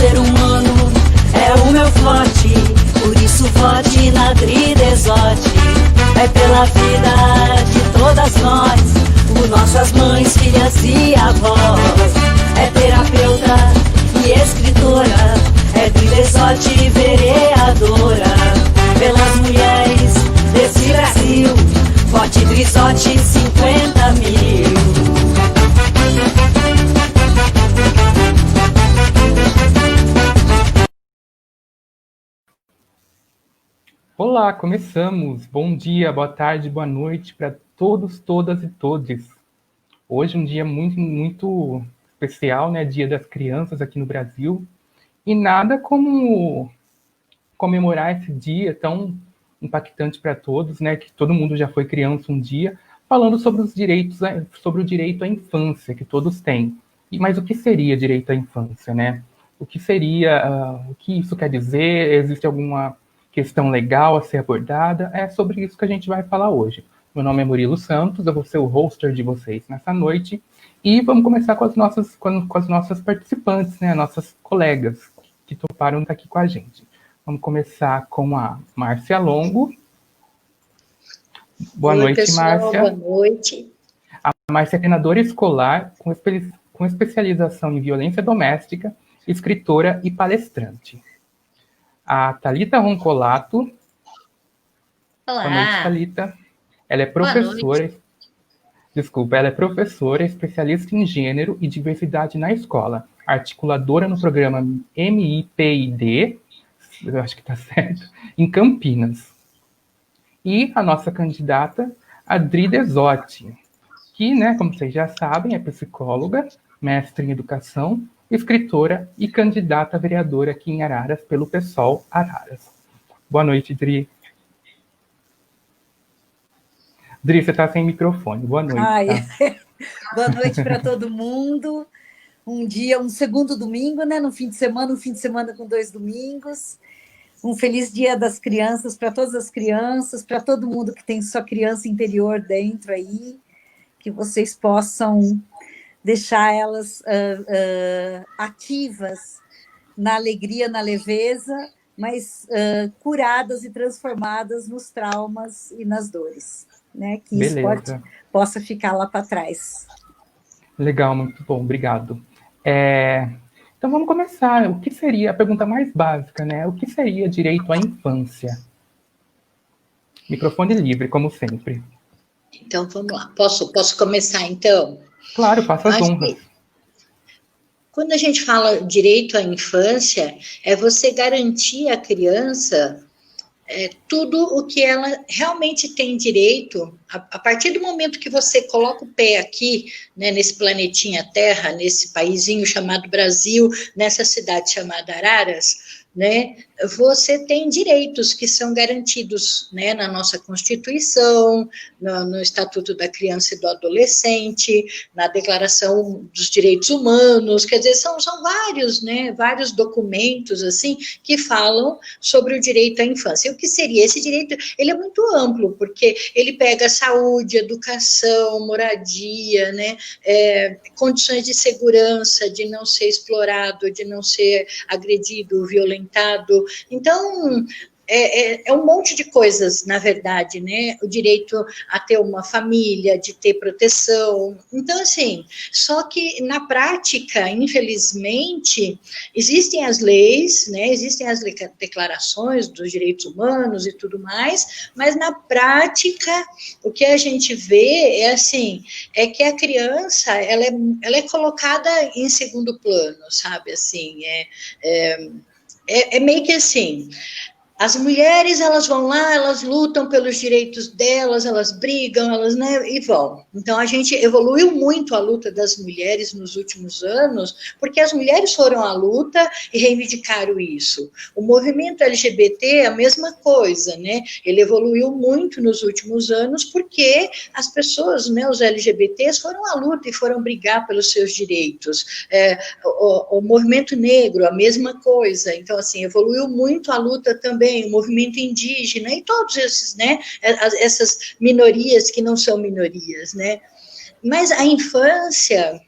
ser humano é o meu forte, por isso vote na Dri Desotti. É pela vida de todas nós, por nossas mães, filhas e avós. É terapeuta e escritora, é Dri Desotti vereadora. Pelas mulheres desse Brasil, vote Desotti 50 mil. Olá, começamos. Bom dia, boa tarde, boa noite para todos, todas e todes. Hoje é um dia muito especial, né? Dia das Crianças aqui no Brasil. E nada como comemorar esse dia tão impactante para todos, né? Que todo mundo já foi criança um dia, falando sobre os direitos, sobre o direito à infância que todos têm. Mas o que seria direito à infância, né? O que seria, o que isso quer dizer? Existe alguma questão legal a ser abordada? É sobre isso que a gente vai falar hoje. Meu nome é Murilo Santos, eu vou ser o hoster de vocês nessa noite e vamos começar com as nossas participantes, né? Nossas colegas que toparam estar aqui com a gente. Vamos começar com a Márcia Longo. Boa noite, pessoal, Márcia. Boa noite. A Márcia é treinadora escolar com especialização em violência doméstica, escritora e palestrante. A Thalita Roncolato. Olá. Boa noite, Thalita. Ela é professora. Ela é professora, especialista em gênero e diversidade na escola, articuladora no programa MIPID, eu acho que está certo, em Campinas. E a nossa candidata, a Dri Desotti, que, né, como vocês já sabem, é psicóloga, mestre em educação, escritora e candidata a vereadora aqui em Araras pelo PSOL Araras. Boa noite, Dri. Dri, você está sem microfone. Boa noite. Tá? Boa noite para todo mundo. Um segundo domingo, né? No fim de semana, um fim de semana com 2 domingos. Um feliz Dia das Crianças para todas as crianças, para todo mundo que tem sua criança interior dentro aí, que vocês possam deixar elas ativas na alegria, na leveza, mas curadas e transformadas nos traumas e nas dores, né? Que isso possa ficar lá para trás. Legal, muito bom, obrigado. Então vamos começar. O que seria a pergunta mais básica, né? O que seria direito à infância? Microfone livre, como sempre. Então vamos lá. Posso começar então? Claro, faça as honras. Quando a gente fala direito à infância, é você garantir à criança tudo o que ela realmente tem direito, a partir do momento que você coloca o pé aqui, né, nesse planetinha Terra, nesse paísinho chamado Brasil, nessa cidade chamada Araras, né, você tem direitos que são garantidos, né, na nossa Constituição, no Estatuto da Criança e do Adolescente, na Declaração dos Direitos Humanos, quer dizer, são vários, né, vários documentos, assim, que falam sobre o direito à infância. E o que seria esse direito? Ele é muito amplo, porque ele pega saúde, educação, moradia, né, condições de segurança, de não ser explorado, de não ser agredido, violentado. Então, é um monte de coisas, na verdade, né? O direito a ter uma família, de ter proteção. Então, assim, só que na prática, infelizmente, existem as leis, né? Existem as declarações dos direitos humanos e tudo mais, mas na prática, o que a gente vê é que a criança, ela é colocada em segundo plano, sabe? Assim, é meio que assim, as mulheres, elas vão lá, elas lutam pelos direitos delas, elas brigam, elas, né, e vão. Então, a gente evoluiu muito a luta das mulheres nos últimos anos, porque as mulheres foram à luta e reivindicaram isso. O movimento LGBT é a mesma coisa, né? Ele evoluiu muito nos últimos anos, porque as pessoas, né, os LGBTs, foram à luta e foram brigar pelos seus direitos. O movimento negro, a mesma coisa. Então, assim, evoluiu muito a luta também, o movimento indígena e todos esses, né, essas minorias que não são minorias, né, mas a infância,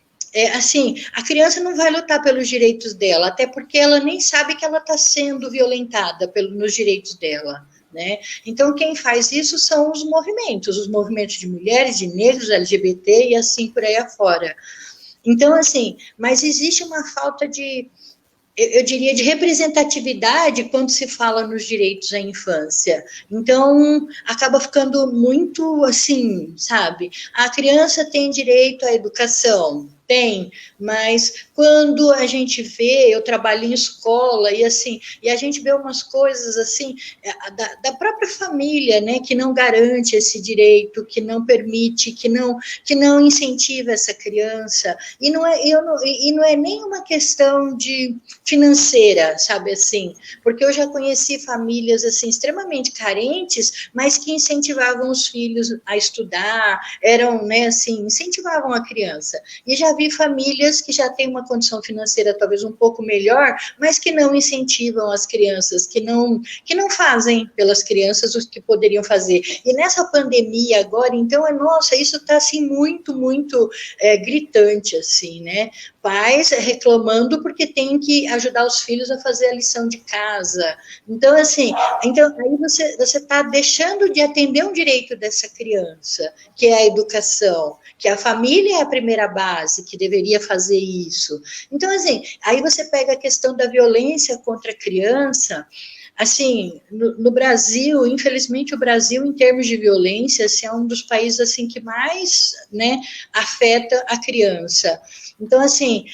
assim, a criança não vai lutar pelos direitos dela, até porque ela nem sabe que ela está sendo violentada nos direitos dela. Né? Então, quem faz isso são os movimentos de mulheres, de negros, LGBT e assim por aí afora. Então, assim, mas existe uma falta de, eu diria, de representatividade quando se fala nos direitos à infância. Então, acaba ficando muito assim, sabe? A criança tem direito à educação. Tem, mas quando a gente vê, eu trabalho em escola e assim, e a gente vê umas coisas assim, da própria família, né, que não garante esse direito, que não permite, que não incentiva essa criança, e não é nem uma questão de financeira, sabe assim, porque eu já conheci famílias assim extremamente carentes, mas que incentivavam os filhos a estudar, eram, né, assim, incentivavam a criança. E já vi famílias que já têm uma condição financeira talvez um pouco melhor, mas que não incentivam as crianças, que não fazem pelas crianças o que poderiam fazer. E nessa pandemia agora, então, nossa, isso está assim muito, muito gritante, assim, né? Pais reclamando porque tem que ajudar os filhos a fazer a lição de casa. Então, assim, aí você está deixando de atender um direito dessa criança, que é a educação, que a família é a primeira base, que deveria fazer isso. Então, assim, aí você pega a questão da violência contra a criança. Assim, no Brasil, infelizmente, o Brasil, em termos de violência, assim, é um dos países assim que mais, né, afeta a criança. Então, assim,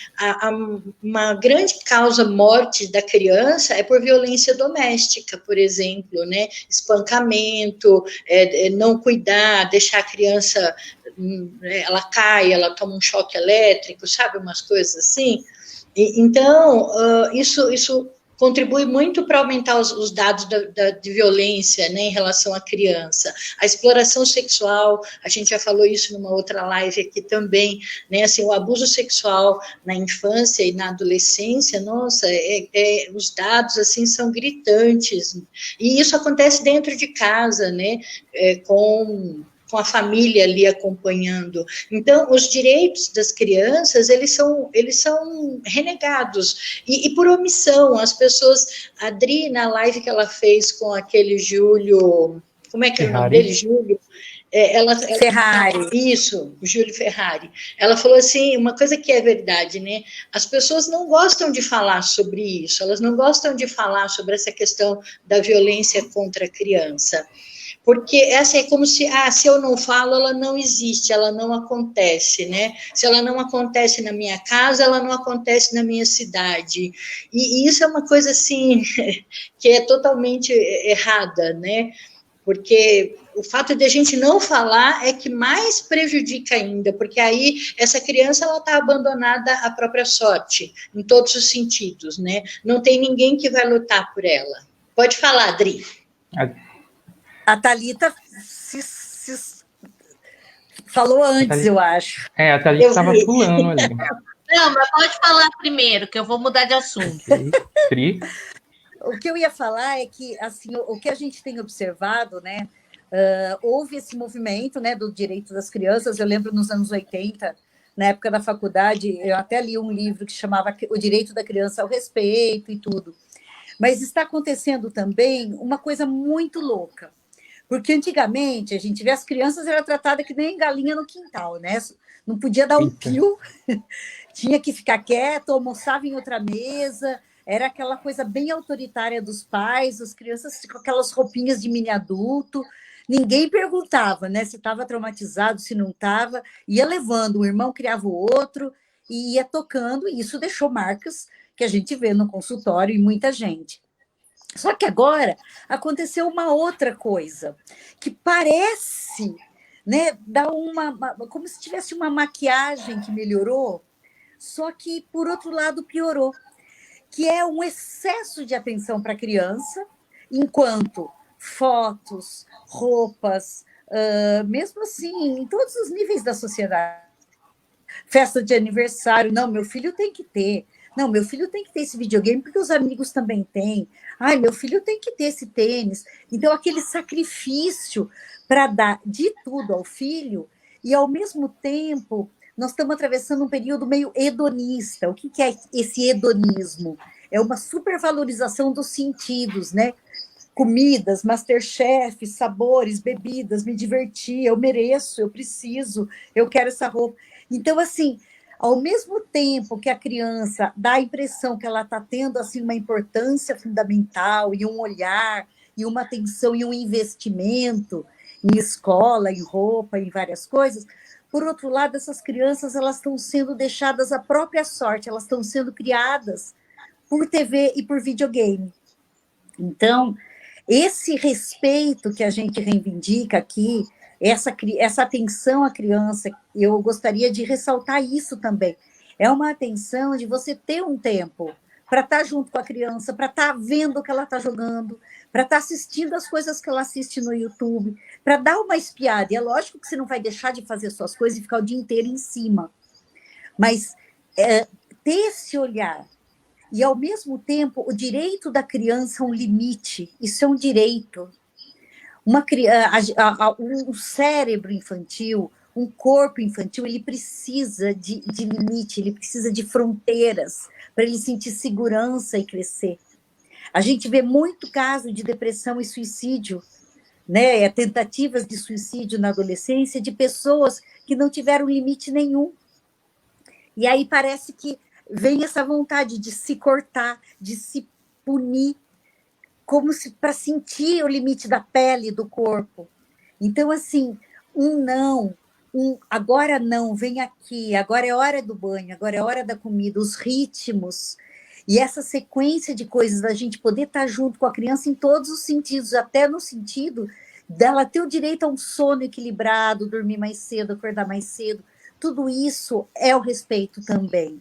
uma grande causa morte da criança é por violência doméstica, por exemplo, né, espancamento, não cuidar, deixar a criança, ela cai, ela toma um choque elétrico, sabe, umas coisas assim. Então, isso contribui muito para aumentar os dados de violência, né, em relação à criança. A exploração sexual, a gente já falou isso numa outra live aqui também, né, assim, o abuso sexual na infância e na adolescência, nossa, os dados, assim, são gritantes. E isso acontece dentro de casa, né, com a família ali acompanhando. Então, os direitos das crianças, eles são renegados, e por omissão. As pessoas, a Adri, na live que ela fez com aquele Júlio, como é que é o nome dele? Júlio? Ferrari. Isso, o Júlio Ferrari. Ela falou assim, uma coisa que é verdade, né? As pessoas não gostam de falar sobre isso, elas não gostam de falar sobre essa questão da violência contra a criança. Porque essa é como se eu não falo, ela não existe, ela não acontece, né? Se ela não acontece na minha casa, ela não acontece na minha cidade. E isso é uma coisa, assim, que é totalmente errada, né? Porque o fato de a gente não falar é que mais prejudica ainda, porque aí essa criança ela está abandonada à própria sorte, em todos os sentidos, né? Não tem ninguém que vai lutar por ela. Pode falar, Adri. A Thalita falou antes, eu acho. A Thalita estava pulando ali. Não, mas pode falar primeiro, que eu vou mudar de assunto. Tri. O que eu ia falar é que, assim, o que a gente tem observado, né, houve esse movimento, né, do direito das crianças. Eu lembro nos anos 80, na época da faculdade, eu até li um livro que chamava O Direito da Criança ao Respeito e tudo. Mas está acontecendo também uma coisa muito louca. Porque antigamente a gente vê as crianças eram tratadas que nem galinha no quintal, né? Não podia dar um pio, tinha que ficar quieto, almoçava em outra mesa, era aquela coisa bem autoritária dos pais, as crianças com aquelas roupinhas de mini adulto, ninguém perguntava, né? Se estava traumatizado, se não estava, ia levando, o irmão criava o outro e ia tocando, e isso deixou marcas que a gente vê no consultório e muita gente. Só que agora aconteceu uma outra coisa, que parece, né, dar como se tivesse uma maquiagem que melhorou, só que, por outro lado, piorou, que é um excesso de atenção para a criança, enquanto fotos, roupas, mesmo assim, em todos os níveis da sociedade, festa de aniversário, não, meu filho tem que ter. Não, meu filho tem que ter esse videogame porque os amigos também têm. Ai, meu filho tem que ter esse tênis. Então, aquele sacrifício para dar de tudo ao filho e, ao mesmo tempo, nós estamos atravessando um período meio hedonista. O que é esse hedonismo? É uma supervalorização dos sentidos, né? Comidas, MasterChef, sabores, bebidas, me divertir, eu mereço, eu preciso, eu quero essa roupa. Então, assim, ao mesmo tempo que a criança dá a impressão que ela está tendo assim, uma importância fundamental, e um olhar, e uma atenção, e um investimento em escola, em roupa, em várias coisas, por outro lado, essas crianças elas estão sendo deixadas à própria sorte, elas estão sendo criadas por TV e por videogame. Então, esse respeito que a gente reivindica aqui, essa atenção à criança, eu gostaria de ressaltar isso também. É uma atenção de você ter um tempo para estar junto com a criança, para estar vendo o que ela está jogando, para estar assistindo as coisas que ela assiste no YouTube, para dar uma espiada. E é lógico que você não vai deixar de fazer suas coisas e ficar o dia inteiro em cima. Mas ter esse olhar. E, ao mesmo tempo, o direito da criança é um limite. Isso é um direito. Um cérebro infantil, um corpo infantil, ele precisa de limite, ele precisa de fronteiras para ele sentir segurança e crescer. A gente vê muito caso de depressão e suicídio, né? Tentativas de suicídio na adolescência de pessoas que não tiveram limite nenhum. E aí parece que vem essa vontade de se cortar, de se punir, como se para sentir o limite da pele, do corpo. Então, assim, agora não, vem aqui, agora é hora do banho, agora é hora da comida, os ritmos, e essa sequência de coisas da gente poder estar junto com a criança em todos os sentidos, até no sentido dela ter o direito a um sono equilibrado, dormir mais cedo, acordar mais cedo, tudo isso é o respeito também.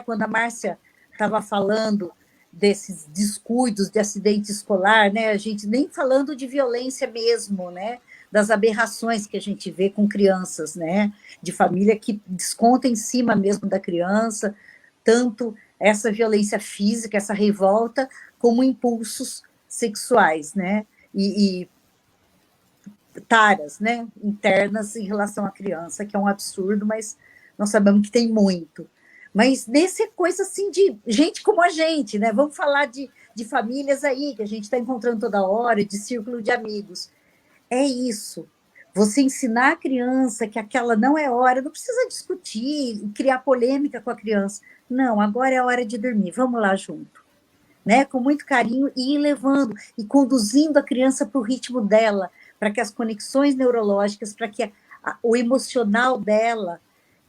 Quando a Márcia estava falando desses descuidos de acidente escolar, né, a gente nem falando de violência mesmo, né, das aberrações que a gente vê com crianças, né, de família que desconta em cima mesmo da criança, tanto essa violência física, essa revolta, como impulsos sexuais, né, e taras, né, internas em relação à criança, que é um absurdo, mas nós sabemos que tem muito. Mas nessa coisa assim de gente como a gente, né? Vamos falar de famílias aí, que a gente está encontrando toda hora, de círculo de amigos. É isso. Você ensinar a criança que aquela não é hora, não precisa discutir, criar polêmica com a criança. Não, agora é a hora de dormir, vamos lá junto. Né? Com muito carinho, e ir levando, e conduzindo a criança para o ritmo dela, para que as conexões neurológicas, para que o emocional dela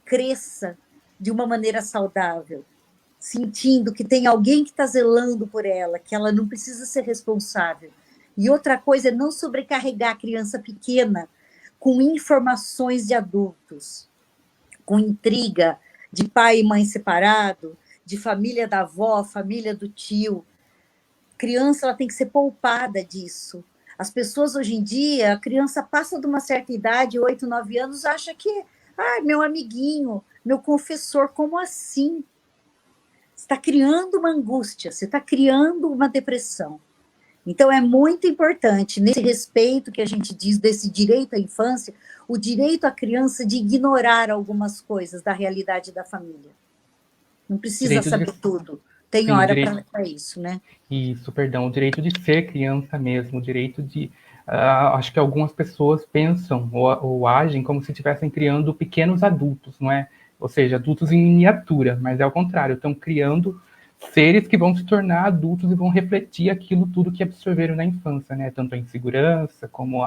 cresça de uma maneira saudável, sentindo que tem alguém que está zelando por ela, que ela não precisa ser responsável. E outra coisa é não sobrecarregar a criança pequena com informações de adultos, com intriga de pai e mãe separado, de família da avó, família do tio. Criança, ela tem que ser poupada disso. As pessoas hoje em dia, a criança passa de uma certa idade, 8, 9 anos, acha que, meu amiguinho, meu confessor, como assim? Você está criando uma angústia, você está criando uma depressão. Então, é muito importante, nesse respeito que a gente diz, desse direito à infância, o direito à criança de ignorar algumas coisas da realidade da família. Não precisa saber tudo. Tem hora para isso, né? Isso, perdão, o direito de ser criança mesmo, o direito de... acho que algumas pessoas pensam ou agem como se estivessem criando pequenos adultos, não é? Ou seja, adultos em miniatura, mas é ao contrário, estão criando seres que vão se tornar adultos e vão refletir aquilo tudo que absorveram na infância, né? Tanto a insegurança, como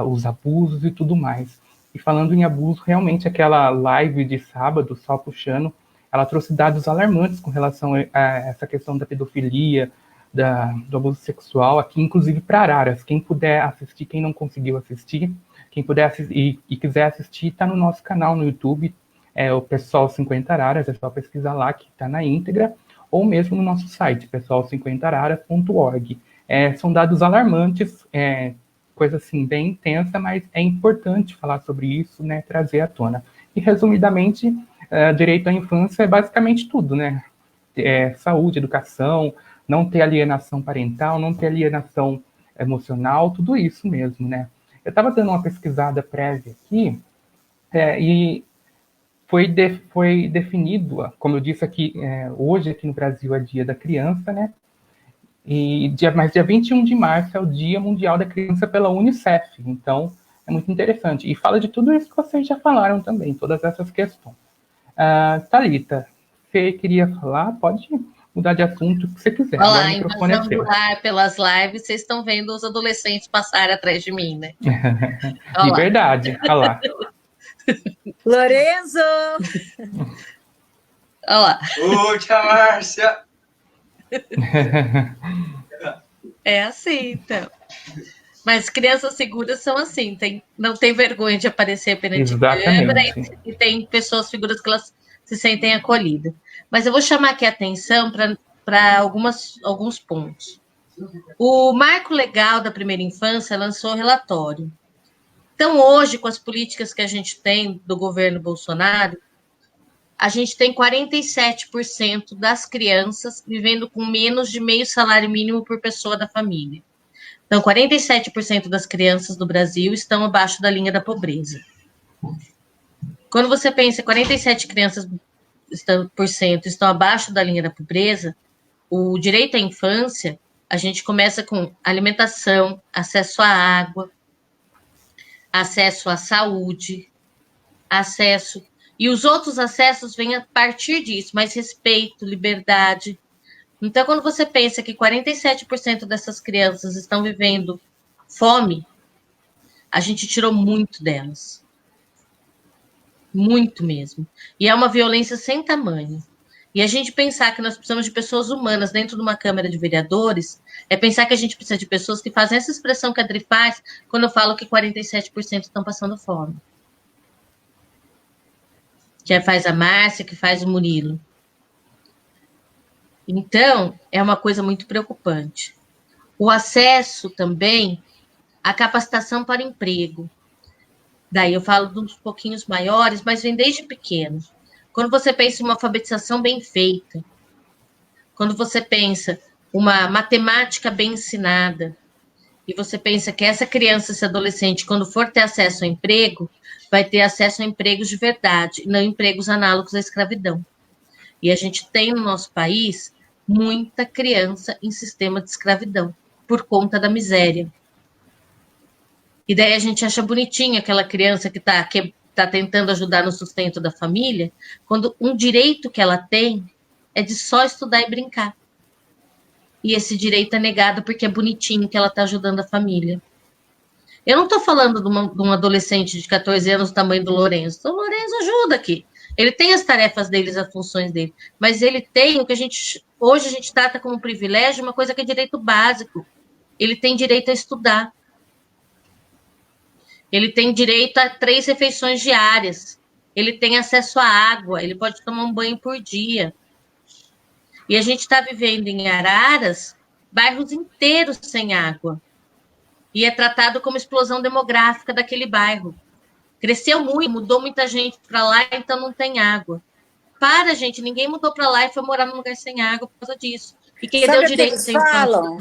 os abusos e tudo mais. E falando em abuso, realmente aquela live de sábado, só puxando, ela trouxe dados alarmantes com relação a essa questão da pedofilia, do abuso sexual, aqui inclusive para Araras. Quem puder assistir, quem não conseguiu assistir, quem puder assistir e quiser assistir, está no nosso canal no YouTube, o Pessoal 50 Araras, é só pesquisar lá que está na íntegra, ou mesmo no nosso site, pessoal50araras.org. São dados alarmantes, coisa assim bem intensa, mas é importante falar sobre isso, né, trazer à tona. E resumidamente, direito à infância é basicamente tudo, né? Saúde, educação, não ter alienação parental, não ter alienação emocional, tudo isso mesmo, né? Eu estava dando uma pesquisada prévia aqui, e foi definido, como eu disse aqui, hoje aqui no Brasil é Dia da Criança, né? Mas dia 21 de março é o Dia Mundial da Criança pela Unicef. Então, é muito interessante. E fala de tudo isso que vocês já falaram também, todas essas questões. Thalita, você queria falar? Pode mudar de assunto o que você quiser. Olá, o microfone é seu. pelas lives, vocês estão vendo os adolescentes passarem atrás de mim, né? De verdade, olha lá. Lorenzo! Olha lá. Ô, tia Márcia! É assim, então. Mas crianças seguras são assim, não tem vergonha de aparecer perante a câmera e tem pessoas, figuras que elas se sentem acolhidas. Mas eu vou chamar aqui a atenção para alguns pontos. O Marco Legal da Primeira Infância lançou um relatório. Então, hoje, com as políticas que a gente tem do governo Bolsonaro, a gente tem 47% das crianças vivendo com menos de meio salário mínimo por pessoa da família. Então, 47% das crianças do Brasil estão abaixo da linha da pobreza. Quando você pensa 47% estão abaixo da linha da pobreza, o direito à infância, a gente começa com alimentação, acesso à água, acesso à saúde, acesso... E os outros acessos vêm a partir disso, mais respeito, liberdade. Então, quando você pensa que 47% dessas crianças estão vivendo fome, a gente tirou muito delas. Muito mesmo. E é uma violência sem tamanho. E a gente pensar que nós precisamos de pessoas humanas dentro de uma Câmara de Vereadores é pensar que a gente precisa de pessoas que fazem essa expressão que a Adri faz quando eu falo que 47% estão passando fome. Que faz a Márcia, que faz o Murilo. Então, é uma coisa muito preocupante. O acesso também à capacitação para emprego. Daí eu falo de uns pouquinhos maiores, mas vem desde pequeno. Quando você pensa em uma alfabetização bem feita, quando você pensa uma matemática bem ensinada, e você pensa que essa criança, esse adolescente, quando for ter acesso ao emprego, vai ter acesso a empregos de verdade, não empregos análogos à escravidão. E a gente tem no nosso país muita criança em sistema de escravidão, por conta da miséria. E daí a gente acha bonitinha aquela criança que está tentando ajudar no sustento da família, quando um direito que ela tem é de só estudar e brincar. E esse direito é negado porque é bonitinho que ela está ajudando a família. Eu não estou falando de um adolescente de 14 anos do tamanho do Lorenzo. O Lorenzo ajuda aqui. Ele tem as tarefas dele, as funções dele. Mas ele tem o que hoje a gente trata como privilégio, uma coisa que é direito básico. Ele tem direito a estudar. Ele tem direito a 3 refeições diárias. Ele tem acesso à água. Ele pode tomar um banho por dia. E a gente está vivendo em Araras, bairros inteiros sem água. E é tratado como explosão demográfica daquele bairro. Cresceu muito, mudou muita gente para lá, então não tem água. Para, gente, ninguém mudou para lá e foi morar num lugar sem água por causa disso. E quem deu direito eles falam?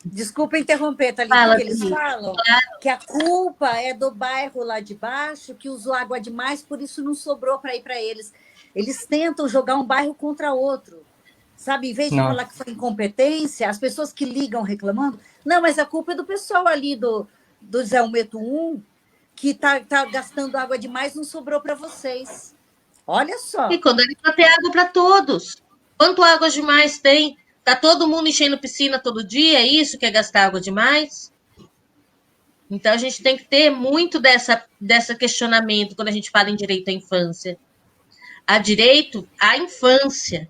Desculpa interromper, Thalita, que eles falam que a culpa é do bairro lá de baixo, que usou água demais, por isso não sobrou para ir para eles. Eles tentam jogar um bairro contra outro. Sabe, em vez de falar que foi incompetência, as pessoas que ligam reclamando, não, mas a culpa é do pessoal ali do Zé Umeto 1, que tá gastando água demais, não sobrou para vocês. Olha só. E quando ele vai ter água para todos. Quanto água demais tem? Tá todo mundo enchendo piscina todo dia? É isso que é gastar água demais? Então, a gente tem que ter muito dessa questionamento quando a gente fala em direito à infância. Há direito à infância,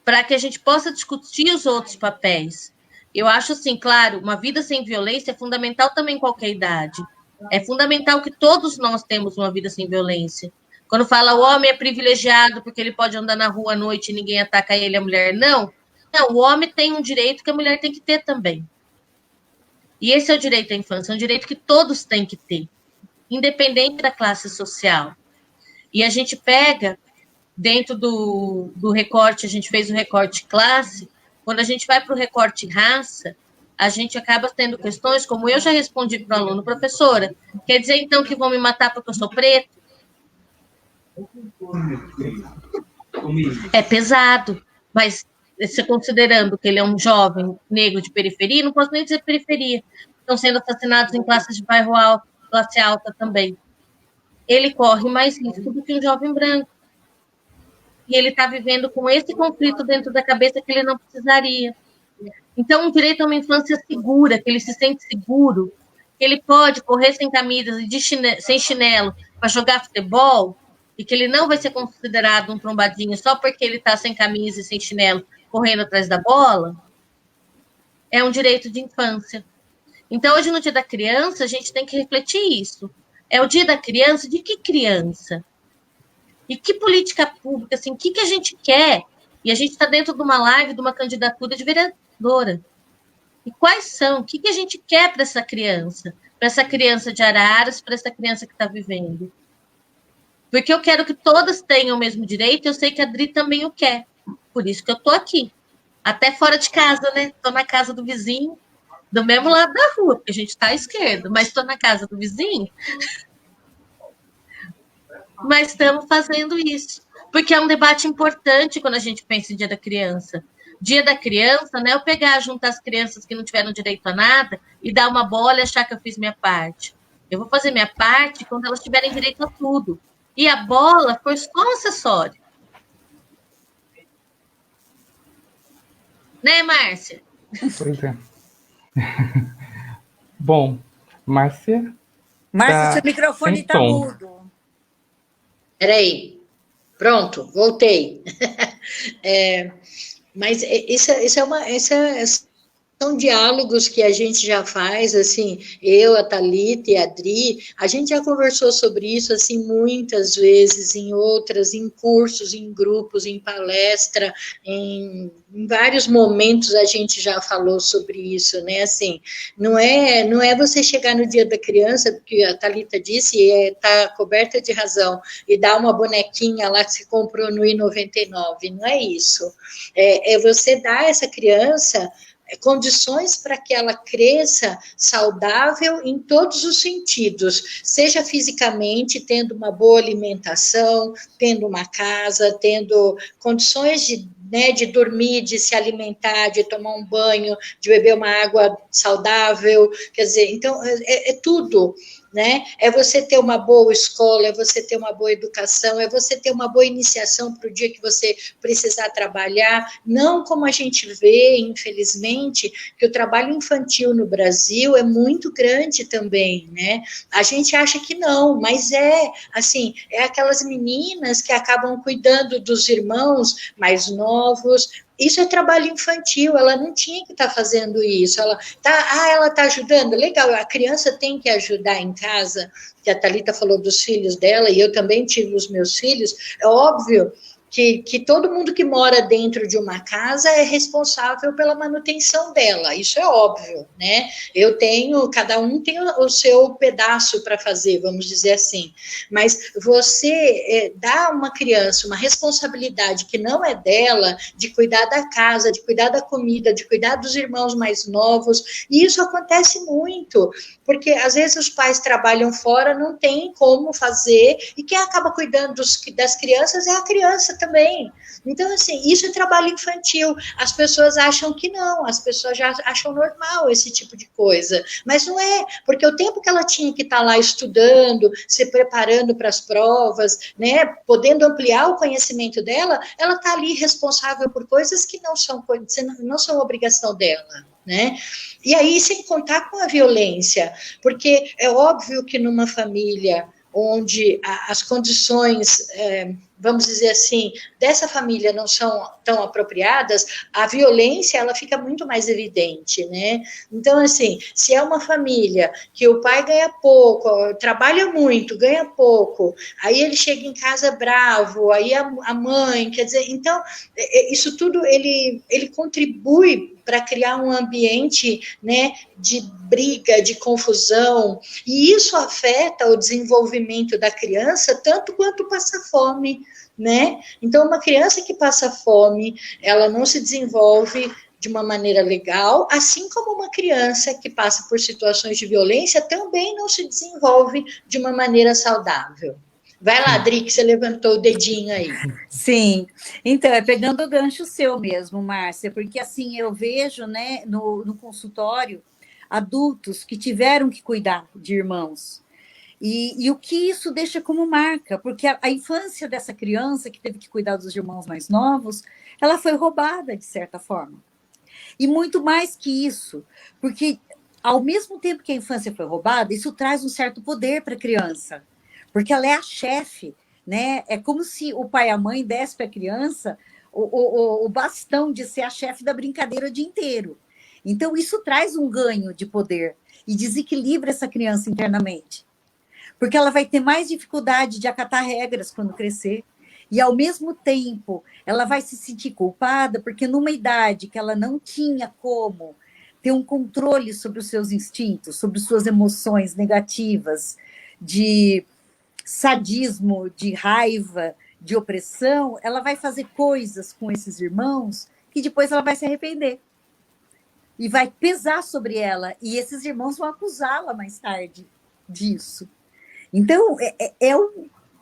para que a gente possa discutir os outros papéis. Eu acho assim, claro, uma vida sem violência é fundamental também em qualquer idade. É fundamental que todos nós temos uma vida sem violência. Quando fala o homem é privilegiado porque ele pode andar na rua à noite e ninguém ataca ele, a mulher não. Não, o homem tem um direito que a mulher tem que ter também. E esse é o direito à infância, é um direito que todos têm que ter, independente da classe social. E a gente pega, dentro do recorte, a gente fez o recorte classe, quando a gente vai para o recorte raça, a gente acaba tendo questões, como eu já respondi para o aluno, professora, quer dizer então que vão me matar porque eu sou preto? É pesado, mas se considerando que ele é um jovem negro de periferia, não posso nem dizer periferia, estão sendo assassinados em classes de bairro alto, classe alta também. Ele corre mais risco do que um jovem branco. E ele está vivendo com esse conflito dentro da cabeça que ele não precisaria. Então, o direito a uma infância segura, que ele se sente seguro, que ele pode correr sem camisa e sem chinelo para jogar futebol, e que ele não vai ser considerado um trombadinho só porque ele está sem camisa e sem chinelo correndo atrás da bola, é um direito de infância. Então, hoje, no Dia da Criança, a gente tem que refletir isso. É o Dia da Criança, de que criança? E que política pública, assim, o que a gente quer? E a gente está dentro de uma live, de uma candidatura de vereadora. E quais são? O que a gente quer para essa criança? Para essa criança de Araras, para essa criança que está vivendo? Porque eu quero que todas tenham o mesmo direito, eu sei que a Dri também o quer. Por isso que eu estou aqui. Até fora de casa, né? Estou na casa do vizinho, do mesmo lado da rua, porque a gente está à esquerda, mas estou na casa do vizinho. Mas estamos fazendo isso. Porque é um debate importante quando a gente pensa em Dia da Criança. Dia da Criança não é eu pegar, juntar as crianças que não tiveram direito a nada e dar uma bola e achar que eu fiz minha parte. Eu vou fazer minha parte quando elas tiverem direito a tudo. E a bola foi só um acessório. Né, Márcia? Pois é. Bom, Márcia... Márcia, seu microfone está mudo. Peraí. Pronto, voltei. Mas são diálogos que a gente já faz, assim, eu, a Thalita e a Adri, a gente já conversou sobre isso, assim, muitas vezes, em cursos, em grupos, em palestra, em vários momentos a gente já falou sobre isso, né, assim, não é você chegar no Dia da Criança, porque a Thalita disse, e está coberta de razão, e dar uma bonequinha lá que você comprou no I99, não é isso, é você dar a essa criança condições para que ela cresça saudável em todos os sentidos, seja fisicamente, tendo uma boa alimentação, tendo uma casa, tendo condições de dormir, de se alimentar, de tomar um banho, de beber uma água saudável, quer dizer, então, é tudo, né? É você ter uma boa escola, é você ter uma boa educação, é você ter uma boa iniciação para o dia que você precisar trabalhar, não como a gente vê, infelizmente, que o trabalho infantil no Brasil é muito grande também, né? A gente acha que não, mas assim, é aquelas meninas que acabam cuidando dos irmãos mais novos. Isso é trabalho infantil, ela não tinha que estar fazendo isso, ela está ajudando, legal, a criança tem que ajudar em casa, que a Thalita falou dos filhos dela, e eu também tive os meus filhos, é óbvio que todo mundo que mora dentro de uma casa é responsável pela manutenção dela, isso é óbvio, né? Cada um tem o seu pedaço para fazer, vamos dizer assim, mas você dá a uma criança uma responsabilidade que não é dela, de cuidar da casa, de cuidar da comida, de cuidar dos irmãos mais novos, e isso acontece muito, porque às vezes os pais trabalham fora, não tem como fazer, e quem acaba cuidando das crianças é a criança também. Então, assim, isso é trabalho infantil. As pessoas acham que não, as pessoas já acham normal esse tipo de coisa, mas não é, porque o tempo que ela tinha que estar lá estudando, se preparando para as provas, né, podendo ampliar o conhecimento dela, ela está ali responsável por coisas que não são obrigação dela, né? E aí, sem contar com a violência, porque é óbvio que numa família onde as condições, vamos dizer assim, dessa família não são tão apropriadas, a violência, ela fica muito mais evidente, né? Então, assim, se é uma família que o pai ganha pouco, trabalha muito, ganha pouco, aí ele chega em casa bravo, aí a mãe, quer dizer, então, isso tudo, ele contribui para criar um ambiente, né, de briga, de confusão, e isso afeta o desenvolvimento da criança tanto quanto passa fome, né? Então, uma criança que passa fome, ela não se desenvolve de uma maneira legal, assim como uma criança que passa por situações de violência também não se desenvolve de uma maneira saudável. Vai lá, Adri, que você levantou o dedinho aí. Sim, então, é pegando o gancho seu mesmo, Márcia, porque assim, eu vejo, né, no consultório, adultos que tiveram que cuidar de irmãos. E o que isso deixa como marca? Porque a infância dessa criança que teve que cuidar dos irmãos mais novos, ela foi roubada, de certa forma. E muito mais que isso, porque ao mesmo tempo que a infância foi roubada, isso traz um certo poder para a criança, porque ela é a chefe, né? É como se o pai e a mãe dessem para a criança o bastão de ser a chefe da brincadeira o dia inteiro. Então, isso traz um ganho de poder e desequilibra essa criança internamente, porque ela vai ter mais dificuldade de acatar regras quando crescer, e, ao mesmo tempo, ela vai se sentir culpada, porque numa idade que ela não tinha como ter um controle sobre os seus instintos, sobre suas emoções negativas, de sadismo, de raiva, de opressão, ela vai fazer coisas com esses irmãos que depois ela vai se arrepender. E vai pesar sobre ela, e esses irmãos vão acusá-la mais tarde disso. Então, é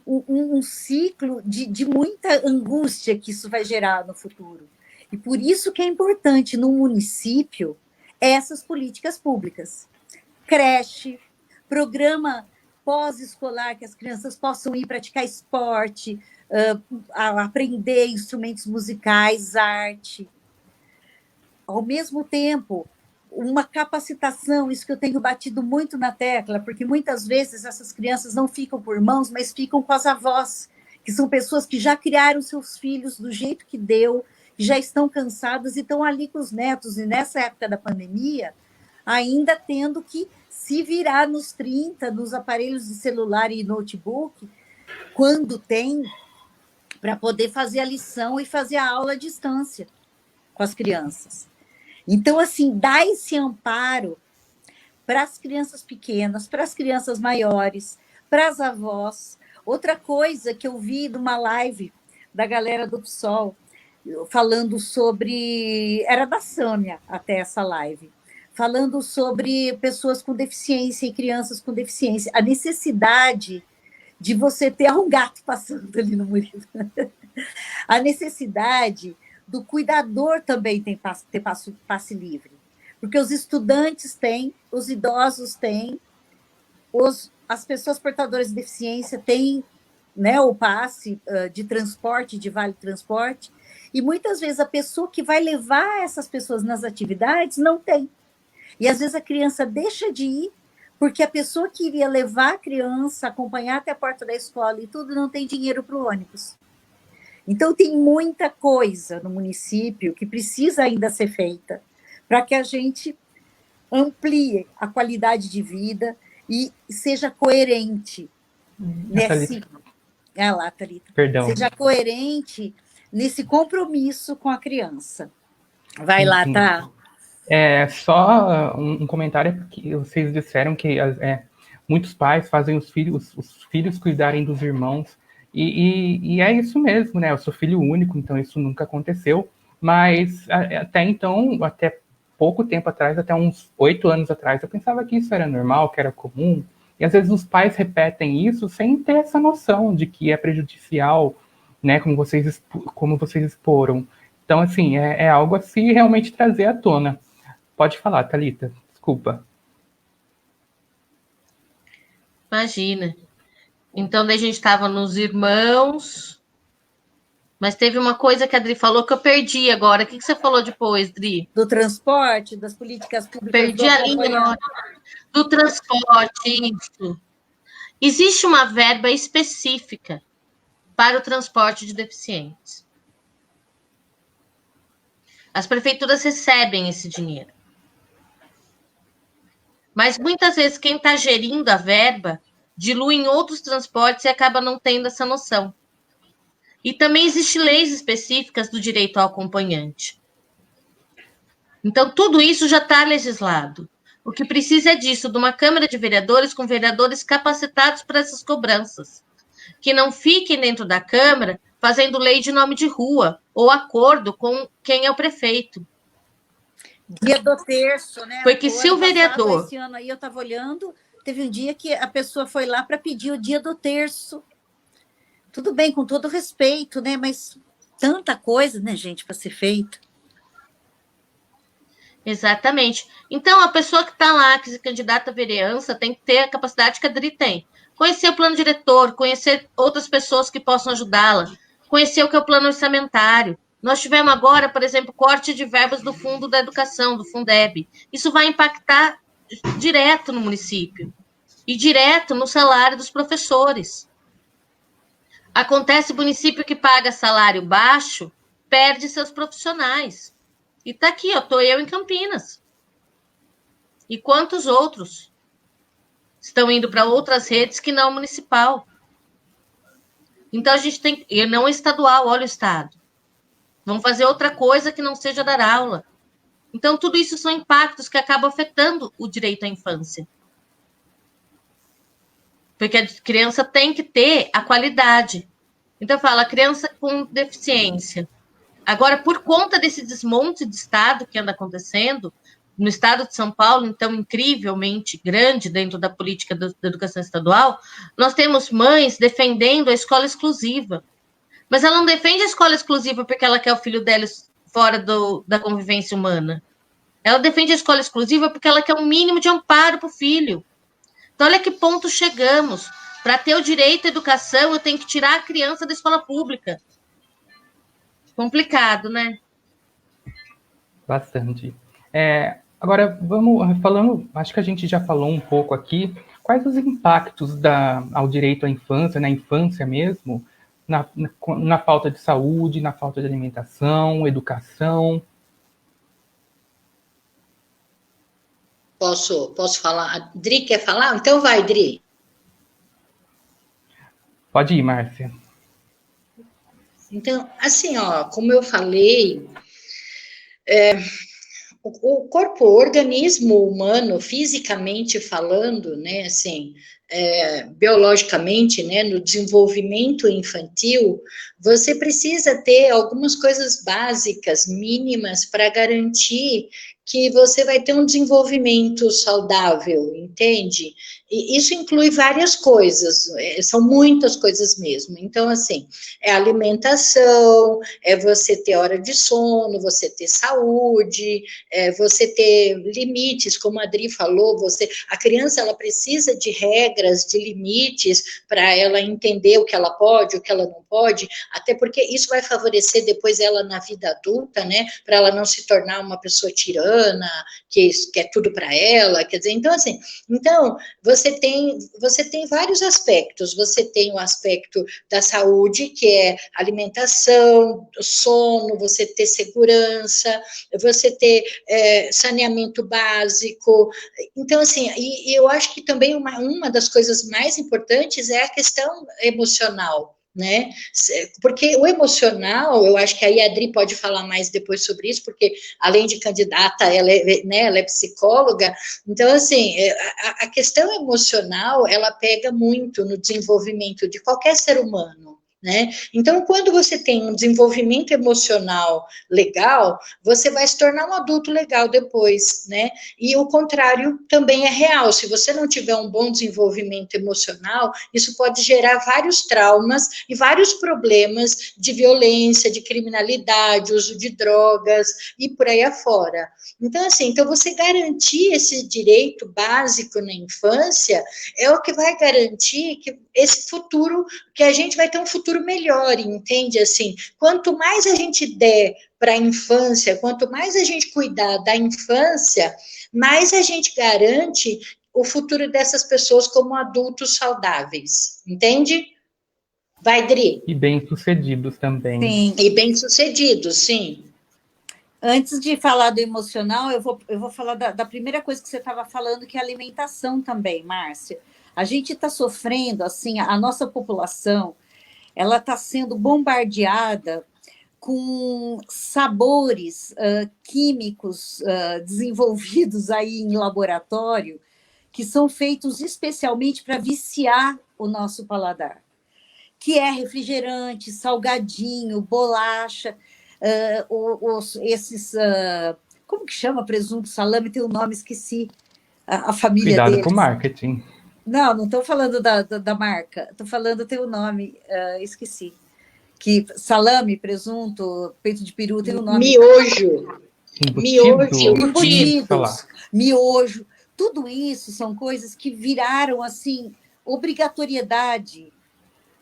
um ciclo de muita angústia que isso vai gerar no futuro. E por isso que é importante, no município, essas políticas públicas. Creche, programa pós-escolar, que as crianças possam ir praticar esporte, aprender instrumentos musicais, arte. Ao mesmo tempo, uma capacitação, isso que eu tenho batido muito na tecla, porque muitas vezes essas crianças não ficam por irmãos, mas ficam com as avós, que são pessoas que já criaram seus filhos do jeito que deu, que já estão cansadas e estão ali com os netos, e nessa época da pandemia, ainda tendo que se virar nos 30, nos aparelhos de celular e notebook, quando tem, para poder fazer a lição e fazer a aula à distância com as crianças. Então, assim, dá esse amparo para as crianças pequenas, para as crianças maiores, para as avós. Outra coisa que eu vi numa live da galera do PSOL, falando sobre... Era da Sâmia até essa live. Falando sobre pessoas com deficiência e crianças com deficiência. A necessidade de você ter um gato passando ali no murilo. A necessidade do cuidador também ter passe livre. Porque os estudantes têm, os idosos têm, as pessoas portadoras de deficiência têm, né, o passe de transporte, de vale transporte, e muitas vezes a pessoa que vai levar essas pessoas nas atividades não tem. E às vezes a criança deixa de ir porque a pessoa que iria levar a criança, acompanhar até a porta da escola e tudo, não tem dinheiro para o ônibus. Então, tem muita coisa no município que precisa ainda ser feita para que a gente amplie a qualidade de vida e seja coerente nesse... lá, Thalita. Perdão. Seja coerente nesse compromisso com a criança. Vai lá, tá? Só um comentário, porque vocês disseram que muitos pais fazem os filhos cuidarem dos irmãos, e é isso mesmo, né? Eu sou filho único, então isso nunca aconteceu, mas até então, até pouco tempo atrás, até uns 8 anos atrás, eu pensava que isso era normal, que era comum, e às vezes os pais repetem isso sem ter essa noção de que é prejudicial, né? Como vocês exporam. Então, assim, é algo a se realmente trazer à tona. Pode falar, Thalita, desculpa. Imagina. Então, daí a gente estava nos irmãos, mas teve uma coisa que a Adri falou que eu perdi agora. O que você falou depois, Adri? Do transporte, das políticas públicas. Perdi a linha do transporte, isso. Existe uma verba específica para o transporte de deficientes. As prefeituras recebem esse dinheiro. Mas muitas vezes quem está gerindo a verba dilui em outros transportes e acaba não tendo essa noção. E também existem leis específicas do direito ao acompanhante. Então, tudo isso já está legislado. O que precisa é disso, de uma Câmara de Vereadores com vereadores capacitados para essas cobranças. Que não fiquem dentro da Câmara fazendo lei de nome de rua ou acordo com quem é o prefeito. Dia do terço, né? Foi que se o vereador... Esse ano aí eu estava olhando, teve um dia que a pessoa foi lá para pedir o dia do terço Tudo bem, com todo respeito, né? Mas tanta coisa, né, gente, para ser feita. Exatamente. Então, a pessoa que está lá, que se candidata à vereança, tem que ter a capacidade que a Adri tem. Conhecer o plano diretor, conhecer outras pessoas que possam ajudá-la, conhecer o que é o plano orçamentário. Nós tivemos agora, por exemplo, corte de verbas do Fundo da Educação, do Fundeb. Isso vai impactar direto no município e direto no salário dos professores. Acontece município que paga salário baixo, perde seus profissionais. E tá aqui, ó, tô eu em Campinas. E quantos outros estão indo para outras redes que não municipal? Então a gente tem, e não estadual, olha o estado. Vamos fazer outra coisa que não seja dar aula. Então tudo isso são impactos que acabam afetando o direito à infância. Porque a criança tem que ter a qualidade. Então fala, criança com deficiência. Agora, por conta desse desmonte de Estado que anda acontecendo, no Estado de São Paulo, então, incrivelmente grande dentro da política da educação estadual, nós temos mães defendendo a escola exclusiva. Mas ela não defende a escola exclusiva porque ela quer o filho dela fora da convivência humana. Ela defende a escola exclusiva porque ela quer um mínimo de amparo para o filho. Então, olha que ponto chegamos. Para ter o direito à educação, eu tenho que tirar a criança da escola pública. Complicado, né? Bastante. Agora, vamos falando, acho que a gente já falou um pouco aqui, quais os impactos ao direito à infância, na infância mesmo, na falta de saúde, na falta de alimentação, educação? Posso falar? A Dri quer falar? Então vai, Dri. Pode ir, Márcia. Então, assim, ó, como eu falei, o corpo, o organismo humano, fisicamente falando, né, assim, biologicamente, né, no desenvolvimento infantil, você precisa ter algumas coisas básicas, mínimas, para garantir que você vai ter um desenvolvimento saudável, entende? E isso inclui várias coisas, são muitas coisas mesmo. Então, assim, é alimentação, é você ter hora de sono, você ter saúde, você ter limites, como a Adri falou, a criança ela precisa de regras, de limites, para ela entender o que ela pode, o que ela não pode, até porque isso vai favorecer depois ela na vida adulta, né, para ela não se tornar uma pessoa tirana, que quer tudo para ela, quer dizer, então assim, você tem vários aspectos, você tem o aspecto da saúde, que é alimentação, sono, você ter segurança, você ter saneamento básico, então assim, e eu acho que também uma das coisas mais importantes é a questão emocional, né? Porque o emocional, eu acho que aí a Adri pode falar mais depois sobre isso, porque além de candidata, ela é psicóloga, então assim, a questão emocional, ela pega muito no desenvolvimento de qualquer ser humano, né? Então, quando você tem um desenvolvimento emocional legal, você vai se tornar um adulto legal depois, né? E o contrário também é real. Se você não tiver um bom desenvolvimento emocional, isso pode gerar vários traumas e vários problemas de violência, de criminalidade, uso de drogas e por aí afora. Então, assim, você garantir esse direito básico na infância é o que vai garantir que esse futuro, que a gente vai ter um futuro melhor, entende? Assim, quanto mais a gente der para a infância, quanto mais a gente cuidar da infância, mais a gente garante o futuro dessas pessoas como adultos saudáveis, entende? Vai, Dri. E bem-sucedidos também. Sim. E bem-sucedidos, sim. Antes de falar do emocional, eu vou falar da primeira coisa que você estava falando, que é a alimentação também, Márcia. A gente está sofrendo, assim, a nossa população, ela está sendo bombardeada com sabores químicos desenvolvidos aí em laboratório, que são feitos especialmente para viciar o nosso paladar, que é refrigerante, salgadinho, bolacha, como que chama presunto, salame, tem um nome, esqueci a família Cuidado deles. com o marketing. Não estou falando da marca, estou falando, tem o nome, esqueci. Que salame, presunto, peito de peru, tem o nome. Miojo. Embutidos, miojo. Tudo isso são coisas que viraram, assim, obrigatoriedade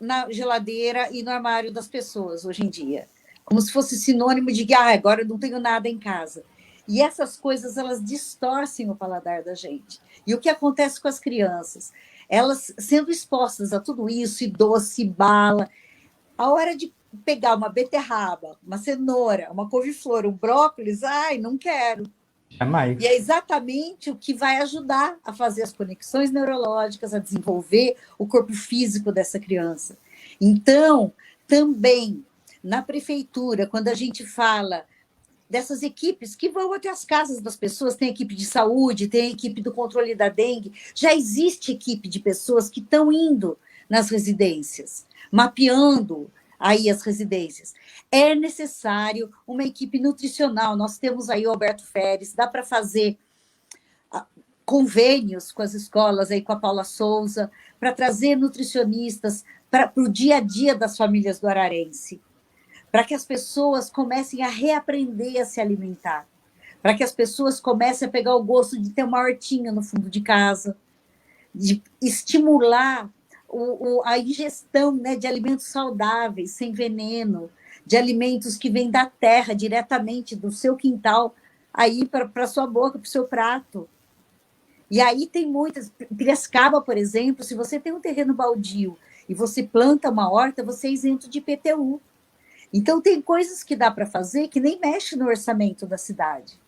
na geladeira e no armário das pessoas hoje em dia. Como se fosse sinônimo de que agora eu não tenho nada em casa. E essas coisas, elas distorcem o paladar da gente. E o que acontece com as crianças? Elas sendo expostas a tudo isso, e doce, bala, a hora de pegar uma beterraba, uma cenoura, uma couve-flor, um brócolis, não quero. Jamais. E é exatamente o que vai ajudar a fazer as conexões neurológicas, a desenvolver o corpo físico dessa criança. Então, também, na prefeitura, quando a gente fala dessas equipes que vão até as casas das pessoas, tem equipe de saúde, tem equipe do controle da dengue, já existe equipe de pessoas que estão indo nas residências, mapeando aí as residências. É necessário uma equipe nutricional. Nós temos aí o Alberto Feres, dá para fazer convênios com as escolas, aí com a Paula Souza, para trazer nutricionistas para o dia a dia das famílias do Ararense, para que as pessoas comecem a reaprender a se alimentar, para que as pessoas comecem a pegar o gosto de ter uma hortinha no fundo de casa, de estimular a ingestão, né, de alimentos saudáveis, sem veneno, de alimentos que vêm da terra, diretamente do seu quintal, aí para a sua boca, para o seu prato. E aí tem muitas. Piracicaba, por exemplo, se você tem um terreno baldio e você planta uma horta, você é isento de IPTU. Então, tem coisas que dá para fazer que nem mexe no orçamento da cidade.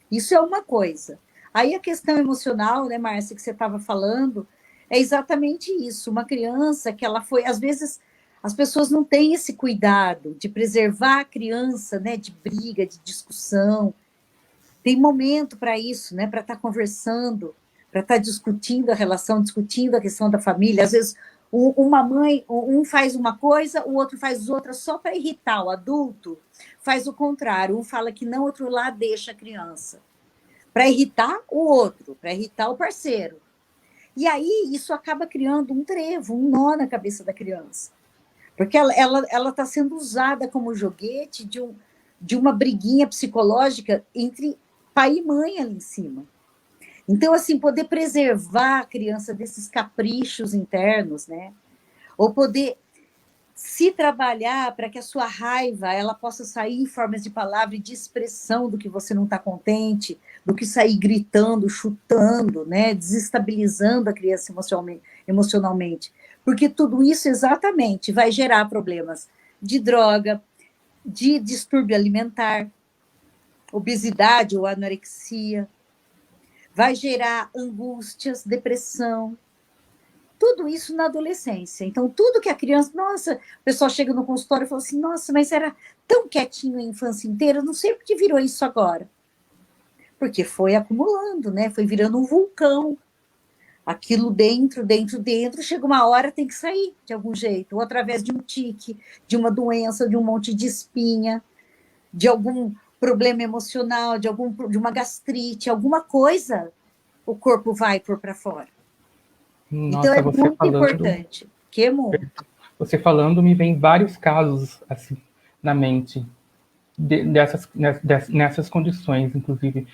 Isso é uma coisa. Aí a questão emocional, né, Márcia, que você estava falando, é exatamente isso. Uma criança que ela foi... Às vezes, as pessoas não têm esse cuidado de preservar a criança, né, de briga, de discussão. Tem momento para isso, né, para estar conversando, para estar discutindo a relação, discutindo a questão da família. Às vezes, uma mãe, um faz uma coisa, o outro faz outra só para irritar o adulto, faz o contrário. Um fala que não, outro lá deixa a criança. Para irritar o outro, para irritar o parceiro. E aí isso acaba criando um trevo, um nó na cabeça da criança. Porque ela está sendo usada como joguete de uma briguinha psicológica entre pai e mãe ali em cima. Então, assim, poder preservar a criança desses caprichos internos, né? Ou poder se trabalhar para que a sua raiva ela possa sair em formas de palavra e de expressão do que você não está contente, do que sair gritando, chutando, né? Desestabilizando a criança emocionalmente. Porque tudo isso exatamente vai gerar problemas de droga, de distúrbio alimentar, obesidade ou anorexia, vai gerar angústias, depressão, tudo isso na adolescência. Então, tudo que a criança... Nossa, o pessoal chega no consultório e fala assim, nossa, mas era tão quietinho a infância inteira, não sei por que virou isso agora. Porque foi acumulando, né? Foi virando um vulcão. Aquilo dentro, chega uma hora, tem que sair de algum jeito, ou através de um tique, de uma doença, de um monte de espinha, de algum problema emocional, de uma gastrite, alguma coisa, o corpo vai pôr para fora. Nossa, então é muito importante. Você falando, me vem vários casos assim na mente nessas condições, inclusive.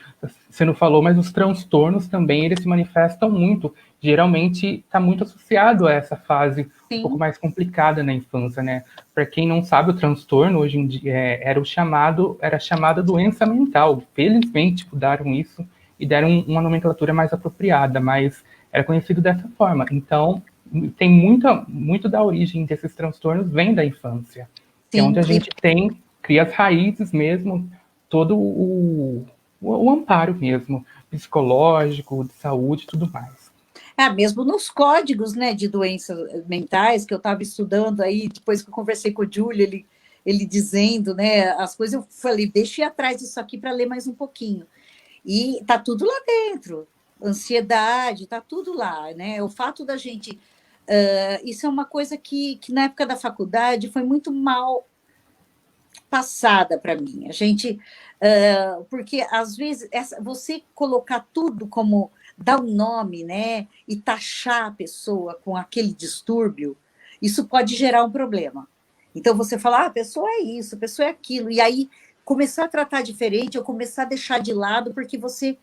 Você não falou, mas os transtornos também, eles se manifestam muito. Geralmente está muito associado a essa fase um pouco mais complicada na infância, né? Para quem não sabe, o transtorno hoje em dia era chamada doença mental. Felizmente mudaram isso e deram uma nomenclatura mais apropriada, mas era conhecido dessa forma. Então, tem muito da origem desses transtornos vem da infância. É onde a gente cria as raízes mesmo, todo o amparo mesmo, psicológico, de saúde e tudo mais. Mesmo nos códigos, né, de doenças mentais, que eu estava estudando aí, depois que eu conversei com o Júlio, ele dizendo, né, as coisas, eu falei, deixa eu ir atrás disso aqui para ler mais um pouquinho. E está tudo lá dentro, ansiedade, está tudo lá, né? O fato da gente... isso é uma coisa que na época da faculdade foi muito mal passada para mim. A gente... porque, às vezes, você colocar tudo como dar um nome, né, e taxar a pessoa com aquele distúrbio, isso pode gerar um problema. Então, você fala, a pessoa é isso, a pessoa é aquilo, e aí começar a tratar diferente ou começar a deixar de lado porque você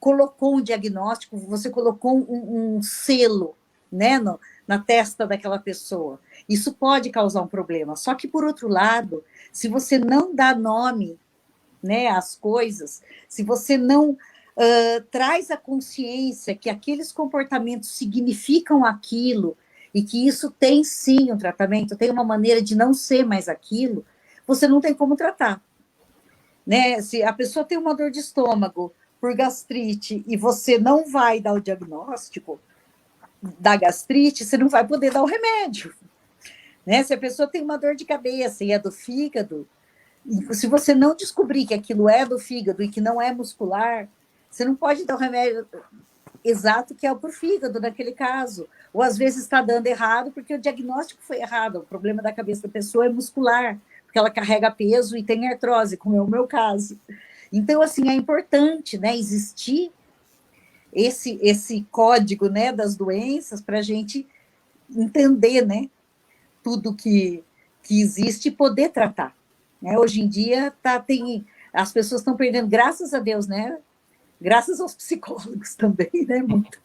colocou um diagnóstico, você colocou um selo, né, na testa daquela pessoa. Isso pode causar um problema. Só que, por outro lado, se você não dá nome, né, às coisas, se você não traz a consciência que aqueles comportamentos significam aquilo e que isso tem, sim, um tratamento, tem uma maneira de não ser mais aquilo, você não tem como tratar. Né? Se a pessoa tem uma dor de estômago por gastrite e você não vai dar o diagnóstico da gastrite, você não vai poder dar o remédio. Né? Se a pessoa tem uma dor de cabeça e é do fígado, se você não descobrir que aquilo é do fígado e que não é muscular, você não pode dar o remédio exato que é para o fígado naquele caso. Ou às vezes está dando errado porque o diagnóstico foi errado. O problema da cabeça da pessoa é muscular, porque ela carrega peso e tem artrose, como é o meu caso. Então, assim, é importante, né, existir esse código, né, das doenças para a gente entender, né, tudo que existe e poder tratar. Né? Hoje em dia, as pessoas estão perdendo, graças a Deus, né? Graças aos psicólogos também, né? Muito.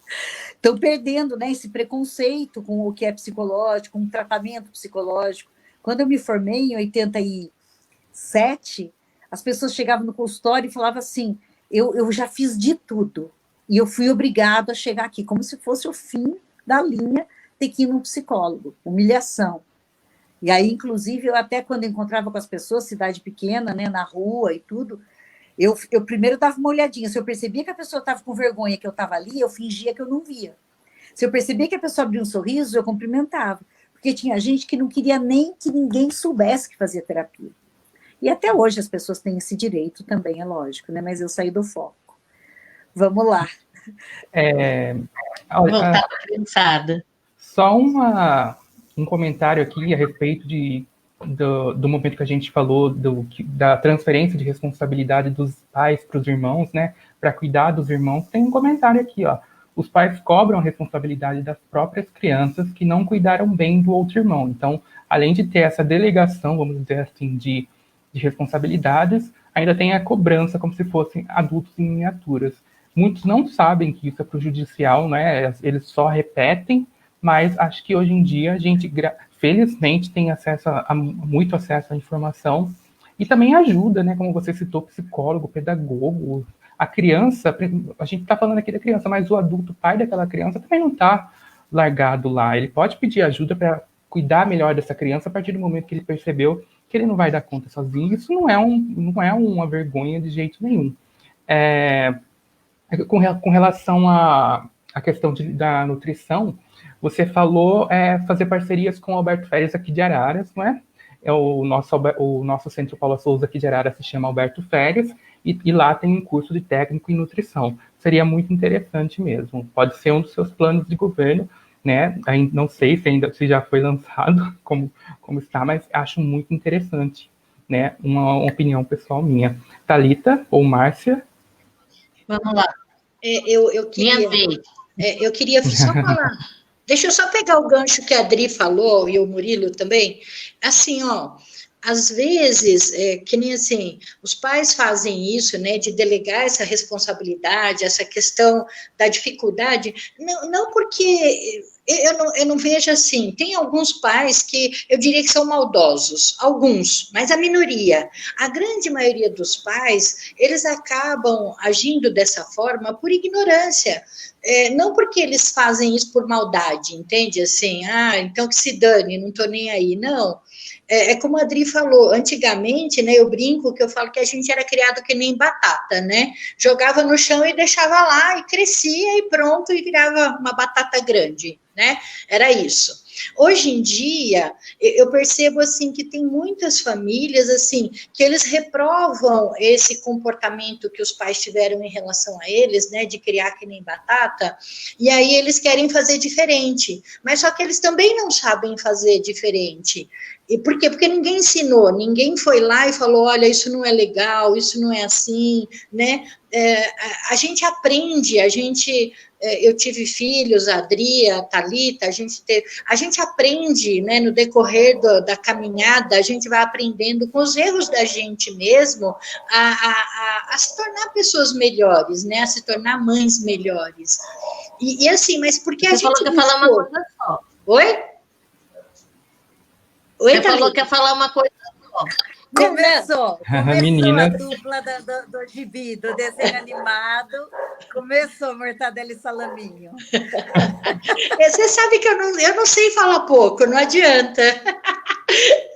Estão perdendo, né, esse preconceito com o que é psicológico, com o tratamento psicológico. Quando eu me formei, em 87, as pessoas chegavam no consultório e falavam assim, eu já fiz de tudo, e eu fui obrigado a chegar aqui, como se fosse o fim da linha, ter que ir num psicólogo, humilhação. E aí, inclusive, eu até quando encontrava com as pessoas, cidade pequena, né, na rua e tudo, eu primeiro dava uma olhadinha. Se eu percebia que a pessoa estava com vergonha que eu estava ali, eu fingia que eu não via. Se eu percebia que a pessoa abria um sorriso, eu cumprimentava. Porque tinha gente que não queria nem que ninguém soubesse que fazia terapia. E até hoje as pessoas têm esse direito também, é lógico, né? Mas eu saí do foco. Vamos lá. Voltar para a criançada. Só um comentário aqui a respeito do momento que a gente falou da transferência de responsabilidade dos pais para os irmãos, né, para cuidar dos irmãos. Tem um comentário aqui, ó. Os pais cobram a responsabilidade das próprias crianças que não cuidaram bem do outro irmão. Então, além de ter essa delegação, vamos dizer assim, de responsabilidades, ainda tem a cobrança como se fossem adultos em miniaturas. Muitos não sabem que isso é prejudicial, né? Eles só repetem, mas acho que hoje em dia a gente, felizmente, tem muito acesso à informação e também ajuda, né? Como você citou, psicólogo, pedagogo, a criança, a gente está falando aqui da criança, mas o adulto, pai daquela criança, também não está largado lá. Ele pode pedir ajuda para cuidar melhor dessa criança a partir do momento que ele percebeu que ele não vai dar conta sozinho. Isso não é uma vergonha de jeito nenhum. Com relação à questão da nutrição, você falou fazer parcerias com o Alberto Feres aqui de Araras, não é? O nosso Centro Paula Souza aqui de Araras se chama Alberto Feres, e lá tem um curso de técnico em nutrição. Seria muito interessante mesmo. Pode ser um dos seus planos de governo, né? Não sei se já foi lançado, como está, mas acho muito interessante, né? Uma opinião pessoal minha. Thalita ou Márcia? Vamos lá. Eu queria só falar. Deixa eu só pegar o gancho que a Adri falou, e o Murilo também. Assim, ó, às vezes, que nem assim, os pais fazem isso, né, de delegar essa responsabilidade, essa questão da dificuldade, não porque eu não vejo assim, tem alguns pais que eu diria que são maldosos, alguns, mas a minoria. A grande maioria dos pais, eles acabam agindo dessa forma por ignorância, não porque eles fazem isso por maldade, entende? Assim, então que se dane, não estou nem aí, não. É como a Adri falou, antigamente, né, eu brinco que eu falo que a gente era criado que nem batata, né? Jogava no chão e deixava lá, e crescia, e pronto, e virava uma batata grande, né? Era isso. Hoje em dia, eu percebo assim que tem muitas famílias assim que eles reprovam esse comportamento que os pais tiveram em relação a eles, né, de criar que nem batata, e aí eles querem fazer diferente, mas só que eles também não sabem fazer diferente. E por quê? Porque ninguém ensinou, ninguém foi lá e falou, olha, isso não é legal, isso não é assim, né? A gente aprende, eu tive filhos, a Adri, a Thalita, a gente aprende, né, no decorrer da caminhada, a gente vai aprendendo com os erros da gente mesmo a se tornar pessoas melhores, né, a se tornar mães melhores. E assim, mas por que a gente... Você falou que ia falar uma coisa só. Oi? Você falou que ia falar uma coisa só. Começou Menina. A dupla do gibi, do desenho animado. Começou Mortadela e Salaminho. Você sabe que eu não sei falar pouco, não adianta.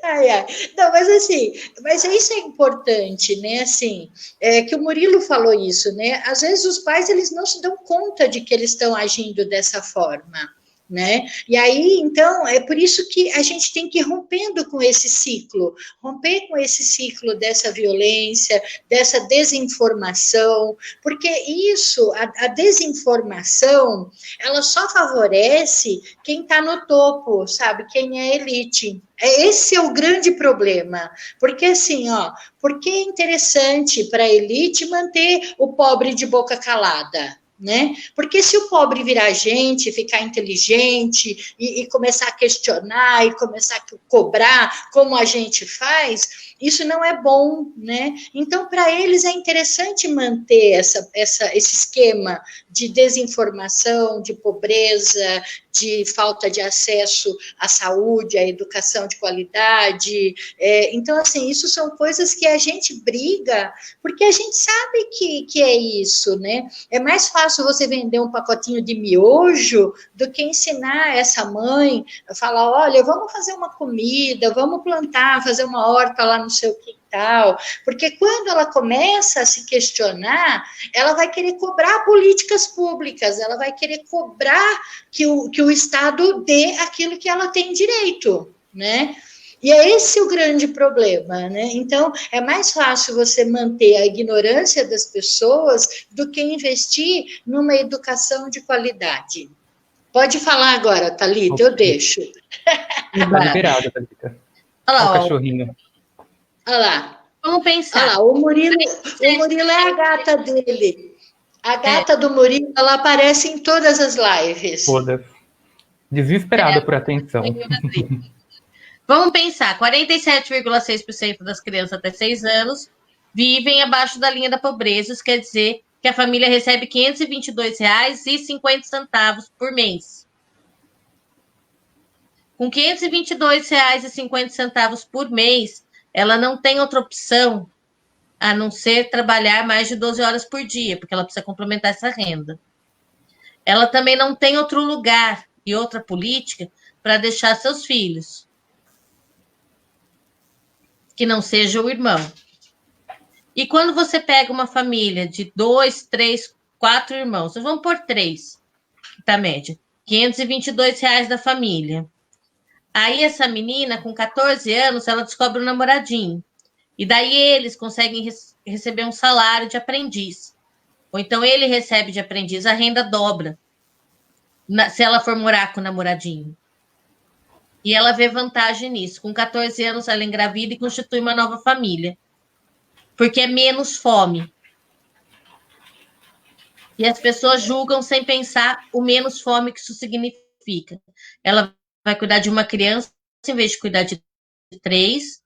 Ai, ai. Não, mas assim, mas isso é importante, né? Assim, que o Murilo falou isso, né? Às vezes os pais eles não se dão conta de que eles estão agindo dessa forma. Né? E aí, então, é por isso que a gente tem que ir rompendo com esse ciclo, romper com esse ciclo dessa violência, dessa desinformação, porque isso, a desinformação, ela só favorece quem está no topo, sabe? Quem é elite. Esse é o grande problema, porque assim, porque é interessante para a elite manter o pobre de boca calada, né? Porque se o pobre virar gente, ficar inteligente e começar a questionar e começar a cobrar como a gente faz, isso não é bom, né? Então, para eles é interessante manter esse esquema de desinformação, de pobreza, de falta de acesso à saúde, à educação de qualidade. Então, assim, isso são coisas que a gente briga, porque a gente sabe que é isso, né? É mais fácil você vender um pacotinho de miojo do que ensinar essa mãe a falar, olha, vamos fazer uma comida, vamos plantar, fazer uma horta lá no seu quintal, porque quando ela começa a se questionar, ela vai querer cobrar políticas públicas, ela vai querer cobrar que o Estado dê aquilo que ela tem direito, né? E é esse o grande problema, né? Então, é mais fácil você manter a ignorância das pessoas do que investir numa educação de qualidade. Pode falar agora, Thalita, eu deixo. Tá liberada, Thalita. Olha lá, o cachorrinho. Olha lá. Vamos pensar. Olha lá, o Murilo é a gata dele. A gata do Murilo, ela aparece em todas as lives. Todas. Desesperada por atenção. Vamos pensar, 47,6% das crianças até 6 anos vivem abaixo da linha da pobreza, isso quer dizer que a família recebe R$ 522,50 por mês. Com R$ 522,50 por mês, ela não tem outra opção a não ser trabalhar mais de 12 horas por dia, porque ela precisa complementar essa renda. Ela também não tem outro lugar e outra política para deixar seus filhos, que não seja o irmão. E quando você pega uma família de 2, 3, 4 irmãos, vamos pôr 3, tá média, R$ 522 da família. Aí essa menina, com 14 anos, ela descobre um namoradinho. E daí eles conseguem receber um salário de aprendiz. Ou então ele recebe de aprendiz, a renda dobra, se ela for morar com o namoradinho. E ela vê vantagem nisso. Com 14 anos, ela engravida e constitui uma nova família. Porque é menos fome. E as pessoas julgam sem pensar o menos fome que isso significa. Ela vai cuidar de uma criança, em vez de cuidar de 3.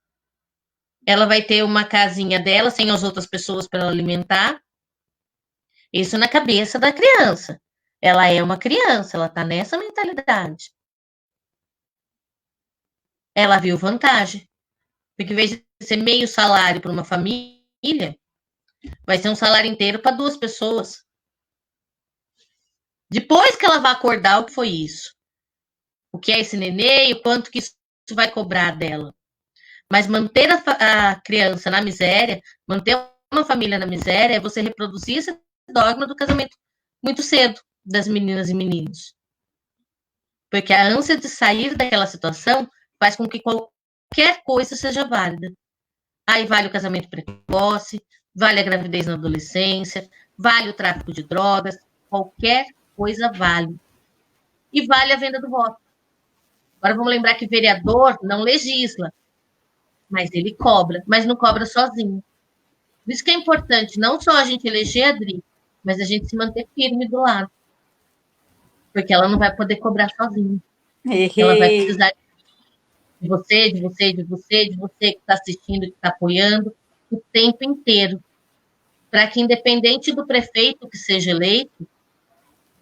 Ela vai ter uma casinha dela, sem as outras pessoas para alimentar. Isso na cabeça da criança. Ela é uma criança, ela está nessa mentalidade. Ela viu vantagem. Porque, em vez de ser meio salário para uma família, vai ser um salário inteiro para 2 pessoas. Depois que ela vai acordar o que foi isso. O que é esse nenê e o quanto que isso vai cobrar dela. Mas manter a criança na miséria, manter uma família na miséria, é você reproduzir esse dogma do casamento muito cedo das meninas e meninos. Porque a ânsia de sair daquela situação faz com que qualquer coisa seja válida. Aí vale o casamento precoce, vale a gravidez na adolescência, vale o tráfico de drogas, qualquer coisa vale. E vale a venda do voto. Agora vamos lembrar que vereador não legisla, mas ele cobra, mas não cobra sozinho. Por isso que é importante não só a gente eleger a Adri, mas a gente se manter firme do lado. Porque ela não vai poder cobrar sozinha. Ela vai precisar de você, de você, de você, de você que está assistindo, que está apoiando, o tempo inteiro. Para que, independente do prefeito que seja eleito,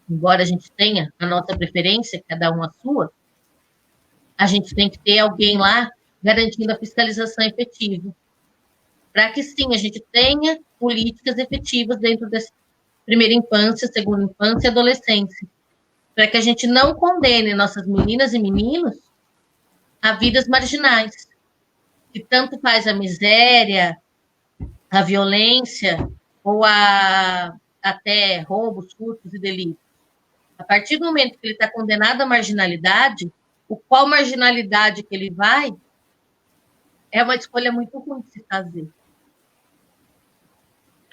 embora a gente tenha a nossa preferência, cada um a sua, a gente tem que ter alguém lá garantindo a fiscalização efetiva. Para que, sim, a gente tenha políticas efetivas dentro dessa primeira infância, segunda infância e adolescência. Para que a gente não condene nossas meninas e meninos a vidas marginais, que tanto faz a miséria, a violência, ou até roubos, furtos e delitos. A partir do momento que ele está condenado à marginalidade, qual marginalidade que ele vai, é uma escolha muito ruim de se fazer.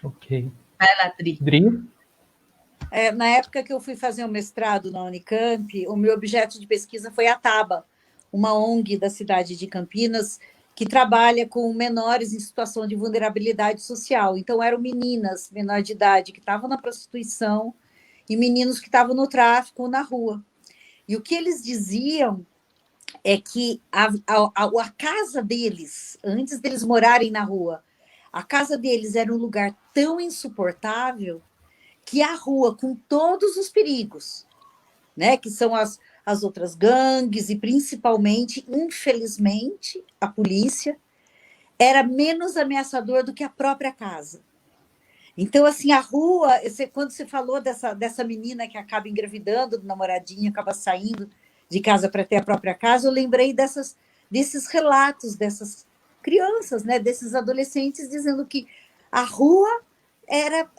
Ok. Vai lá, Dri. Na época que eu fui fazer o mestrado na Unicamp, o meu objeto de pesquisa foi a TABA, uma ONG da cidade de Campinas, que trabalha com menores em situação de vulnerabilidade social. Então, eram meninas menor de idade que estavam na prostituição e meninos que estavam no tráfico ou na rua. E o que eles diziam é que a casa deles, antes deles morarem na rua, a casa deles era um lugar tão insuportável que a rua, com todos os perigos, né, que são as outras gangues e, principalmente, infelizmente, a polícia, era menos ameaçador do que a própria casa. Então, assim, a rua, quando você falou dessa menina que acaba engravidando do namoradinho, acaba saindo de casa para ter a própria casa, eu lembrei desses relatos, dessas crianças, né, desses adolescentes, dizendo que a rua era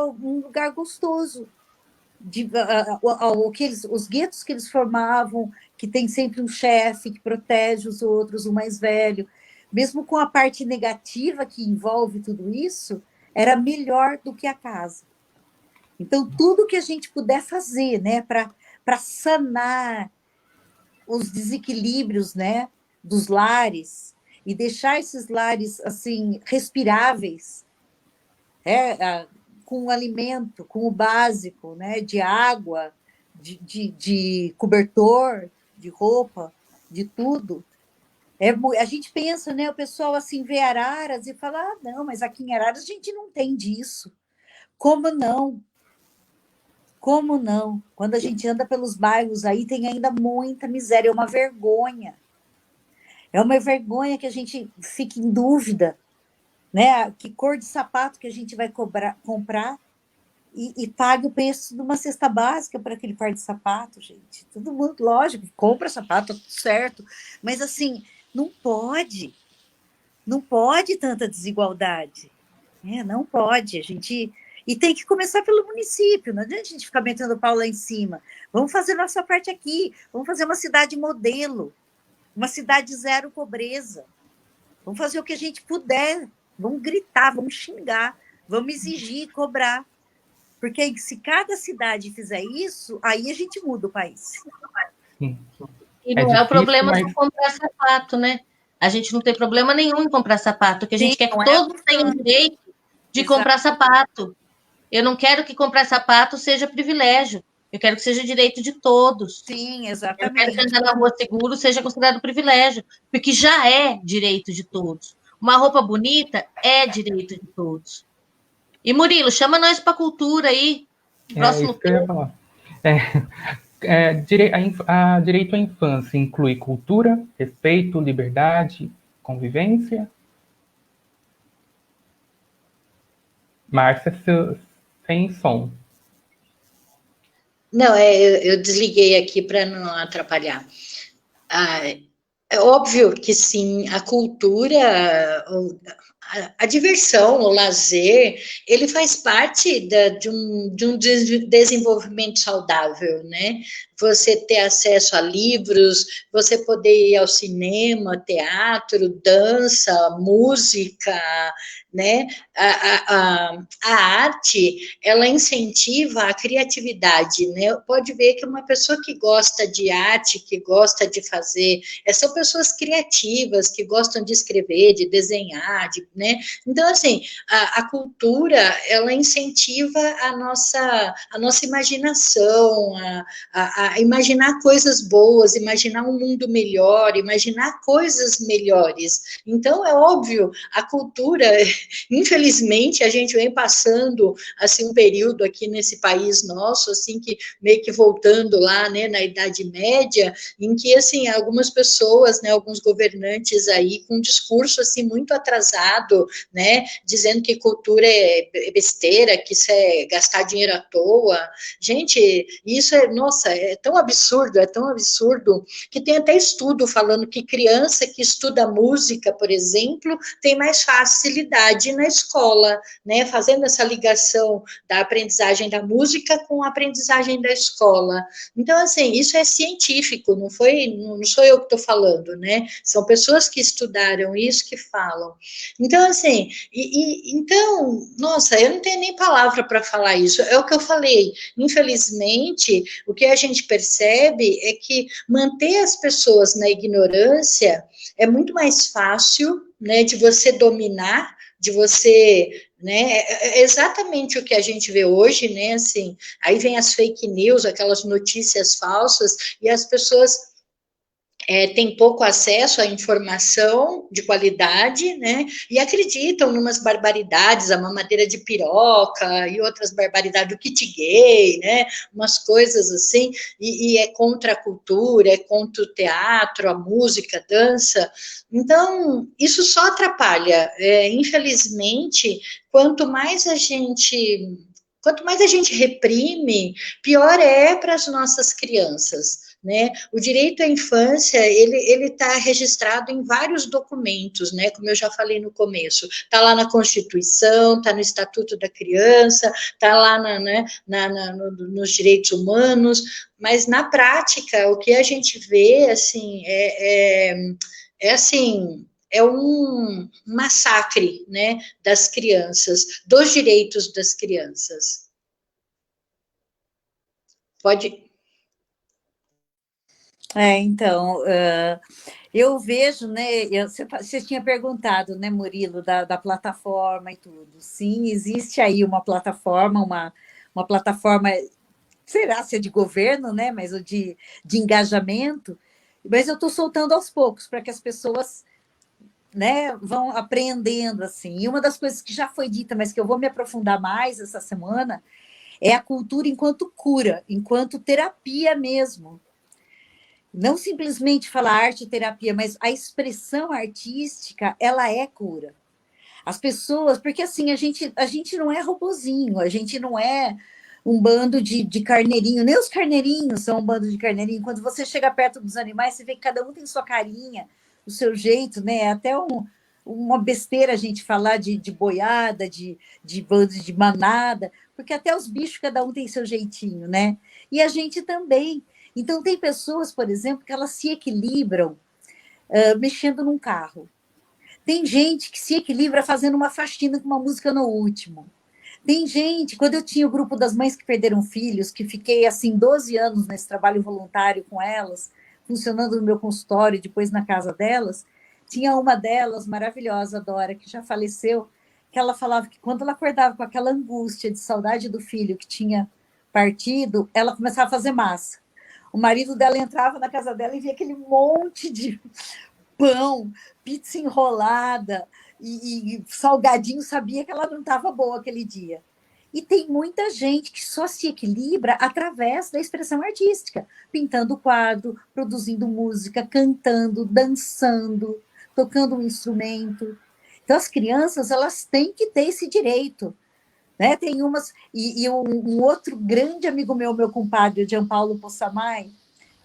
um lugar gostoso. Os guetos que eles formavam, que tem sempre um chefe que protege os outros, o mais velho, mesmo com a parte negativa que envolve tudo isso, era melhor do que a casa. Então, tudo que a gente puder fazer, né, para sanar os desequilíbrios, né, dos lares e deixar esses lares assim respiráveis, com o alimento, com o básico, né, de água, de cobertor, de roupa, de tudo. A gente pensa, né, o pessoal assim vê Araras e fala, não, mas aqui em Araras a gente não tem disso. Como não? Como não? Quando a gente anda pelos bairros aí, tem ainda muita miséria, é uma vergonha. É uma vergonha que a gente fique em dúvida, né? Que cor de sapato que a gente vai comprar e pague o preço de uma cesta básica para aquele par de sapato, gente. Todo mundo, lógico, compra sapato, tudo certo. Mas, assim, não pode tanta desigualdade. Não pode. E tem que começar pelo município, não adianta a gente ficar metendo pau lá em cima. Vamos fazer nossa parte aqui, vamos fazer uma cidade modelo, uma cidade zero pobreza. Vamos fazer o que a gente puder, vamos gritar, vamos xingar, vamos exigir, cobrar. Porque aí, se cada cidade fizer isso, aí a gente muda o país. Sim. E não é o problema de comprar sapato, né? A gente não tem problema nenhum em comprar sapato, porque a gente quer que todos tenham direito de comprar sapato. Eu não quero que comprar sapato seja privilégio. Eu quero que seja direito de todos. Sim, exatamente. Eu quero que andar na rua seguro seja considerado privilégio, porque já é direito de todos. Uma roupa bonita é direito de todos. E, Murilo, chama nós para a cultura aí. Próximo isso que eu ia falar. Direito à infância inclui cultura, respeito, liberdade, convivência. Márcia, sem som. Não, eu desliguei aqui para não atrapalhar. É óbvio que sim, a cultura, a diversão, o lazer, ele faz parte de um desenvolvimento saudável, né? Você ter acesso a livros, você poder ir ao cinema, teatro, dança, música, né? A arte, ela incentiva a criatividade, né? Pode ver que uma pessoa que gosta de arte, que gosta de fazer, são pessoas criativas, que gostam de escrever, de desenhar, né? Então, assim, a cultura, ela incentiva a nossa imaginação, a imaginar coisas boas, imaginar um mundo melhor, imaginar coisas melhores. Então, é óbvio, a cultura, infelizmente, a gente vem passando, assim, um período aqui nesse país nosso, assim, que meio que voltando lá, né, na Idade Média, em que, assim, algumas pessoas, né, alguns governantes aí, com um discurso, assim, muito atrasado, né, dizendo que cultura é besteira, que isso é gastar dinheiro à toa. Gente, isso é, nossa, é tão absurdo, que tem até estudo falando que criança que estuda música, por exemplo, tem mais facilidade na escola, né, fazendo essa ligação da aprendizagem da música com a aprendizagem da escola. Então, assim, isso é científico, não sou eu que estou falando, né, são pessoas que estudaram isso que falam. Então, assim, então, nossa, eu não tenho nem palavra para falar isso, é o que eu falei, infelizmente, o que a gente percebe é que manter as pessoas na ignorância é muito mais fácil, né, de você dominar, de você, né, é exatamente o que a gente vê hoje, né, assim, aí vem as fake news, aquelas notícias falsas, e as pessoas têm pouco acesso à informação de qualidade, né, e acreditam numas barbaridades, a mamadeira de piroca e outras barbaridades, o kit gay, né, umas coisas assim, e é contra a cultura, é contra o teatro, a música, a dança. Então, isso só atrapalha. Infelizmente, quanto mais a gente reprime, pior é para as nossas crianças, né? O direito à infância, ele está registrado em vários documentos, né? Como eu já falei no começo, está lá na Constituição, está no Estatuto da Criança, está lá nos direitos humanos, mas na prática, o que a gente vê, assim, é um massacre, né, das crianças, dos direitos das crianças. Pode... Então, eu vejo, né, você tinha perguntado, né, Murilo, da plataforma e tudo. Sim, existe aí uma plataforma, uma plataforma, será se é de governo, né, mas de engajamento, mas eu estou soltando aos poucos para que as pessoas, né, vão aprendendo, assim. E uma das coisas que já foi dita, mas que eu vou me aprofundar mais essa semana, é a cultura enquanto cura, enquanto terapia mesmo. Não simplesmente falar arte e terapia, mas a expressão artística, ela é cura. As pessoas, porque assim, a gente não é robozinho, a gente não é um bando de carneirinho, nem os carneirinhos são um bando de carneirinho. Quando você chega perto dos animais, você vê que cada um tem sua carinha, o seu jeito, né? É até uma besteira a gente falar de boiada, de bando de manada, porque até os bichos, cada um tem seu jeitinho, né? E a gente também. Então, tem pessoas, por exemplo, que elas se equilibram mexendo num carro. Tem gente que se equilibra fazendo uma faxina com uma música no último. Tem gente, quando eu tinha o grupo das mães que perderam filhos, que fiquei, assim, 12 anos nesse trabalho voluntário com elas, funcionando no meu consultório, depois na casa delas, tinha uma delas, maravilhosa, Dora, que já faleceu, que ela falava que quando ela acordava com aquela angústia de saudade do filho que tinha partido, ela começava a fazer massa. O marido dela entrava na casa dela e via aquele monte de pão, pizza enrolada e salgadinho, sabia que ela não estava boa aquele dia. E tem muita gente que só se equilibra através da expressão artística, pintando quadro, produzindo música, cantando, dançando, tocando um instrumento. Então, as crianças, elas têm que ter esse direito. Né? Tem umas, e um outro grande amigo meu compadre, Jean Paulo Possamay,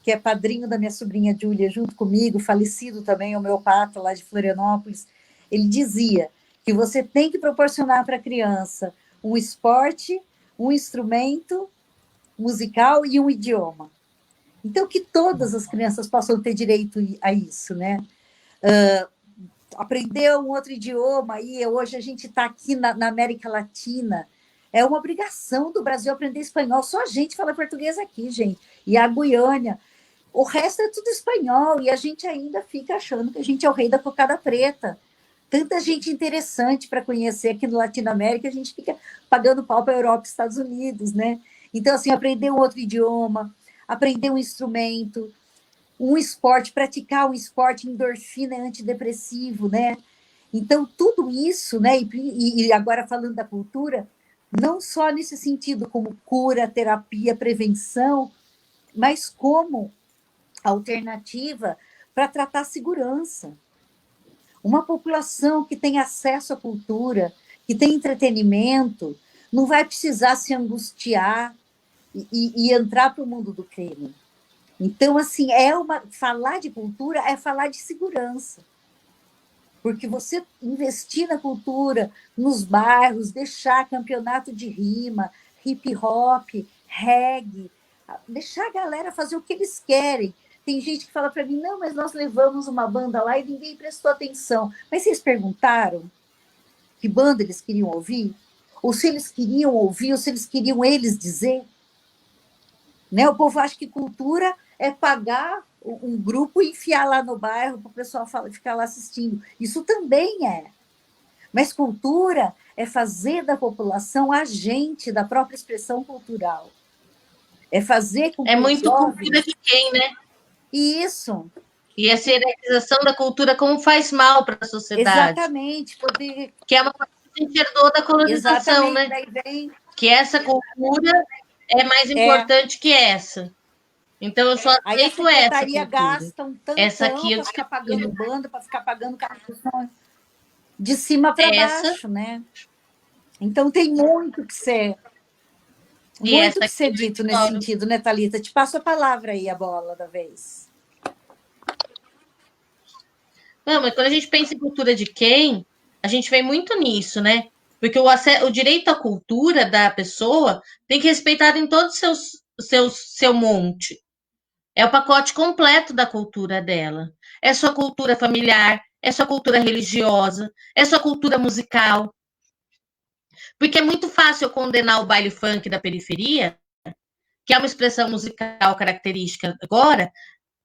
que é padrinho da minha sobrinha Júlia, junto comigo, falecido também, homeopata lá de Florianópolis, ele dizia que você tem que proporcionar para a criança um esporte, um instrumento musical e um idioma. Então, que todas as crianças possam ter direito a isso, né? Aprender um outro idioma, e hoje a gente está aqui na América Latina, é uma obrigação do Brasil aprender espanhol, só a gente fala português aqui, gente, e a Guiânia, o resto é tudo espanhol, e a gente ainda fica achando que a gente é o rei da cocada preta. Tanta gente interessante para conhecer aqui no Latinoamérica, a gente fica pagando pau para a Europa e Estados Unidos, né? Então, assim, aprender um outro idioma, aprender um instrumento, um esporte, praticar um esporte, endorfina é antidepressivo, né? Então, tudo isso, né? E agora falando da cultura, não só nesse sentido como cura, terapia, prevenção, mas como alternativa para tratar segurança. Uma população que tem acesso à cultura, que tem entretenimento, não vai precisar se angustiar e entrar para o mundo do crime. Então, assim, falar de cultura é falar de segurança. Porque você investir na cultura, nos bairros, deixar campeonato de rima, hip hop, reggae, deixar a galera fazer o que eles querem. Tem gente que fala para mim, não, mas nós levamos uma banda lá e ninguém prestou atenção. Mas vocês perguntaram que banda eles queriam ouvir? Ou se eles queriam ouvir, ou se eles queriam eles dizer? Né? O povo acha que cultura é pagar um grupo e enfiar lá no bairro para o pessoal ficar lá assistindo. Isso também é. Mas cultura é fazer da população agente da própria expressão cultural. É fazer com que muito jovens... cultura de quem, né? Isso. E essa hierarquização da cultura como faz mal para a sociedade. Exatamente. Poder... Que é uma coisa que a gente herdou da colonização, né? Vem... Que essa cultura é mais importante que essa. Então, eu só aceito essa cultura. Gasta um tantão para ficar pagando banda, para ficar pagando cartão de cima para baixo, né? Então, tem muito que ser... Muito que ser dito nesse sentido, né, Thalita? Te passo a palavra aí, a bola da vez. Não, mas quando a gente pensa em cultura de quem, a gente vem muito nisso, né? Porque o direito à cultura da pessoa tem que respeitar em todo o seu monte. É o pacote completo da cultura dela. É sua cultura familiar, é sua cultura religiosa, é sua cultura musical. Porque é muito fácil eu condenar o baile funk da periferia, que é uma expressão musical característica agora,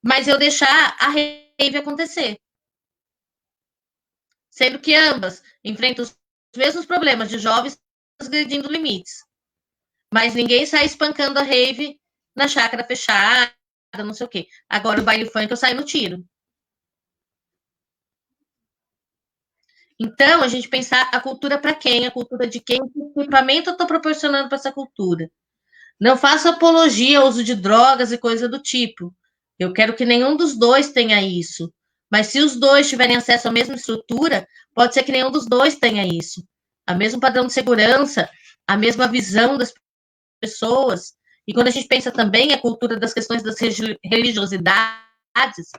mas eu deixar a rave acontecer. Sendo que ambas enfrentam os mesmos problemas de jovens transgredindo limites. Mas ninguém sai espancando a rave na chácara fechada, não sei o quê. Agora, o baile funk, eu saio no tiro. Então, a gente pensar a cultura para quem, a cultura de quem, que equipamento eu estou proporcionando para essa cultura. Não faço apologia ao uso de drogas e coisa do tipo. Eu quero que nenhum dos dois tenha isso. Mas se os dois tiverem acesso à mesma estrutura, pode ser que nenhum dos dois tenha isso. A mesmo padrão de segurança, a mesma visão das pessoas. E quando a gente pensa também a cultura das questões das religiosidades,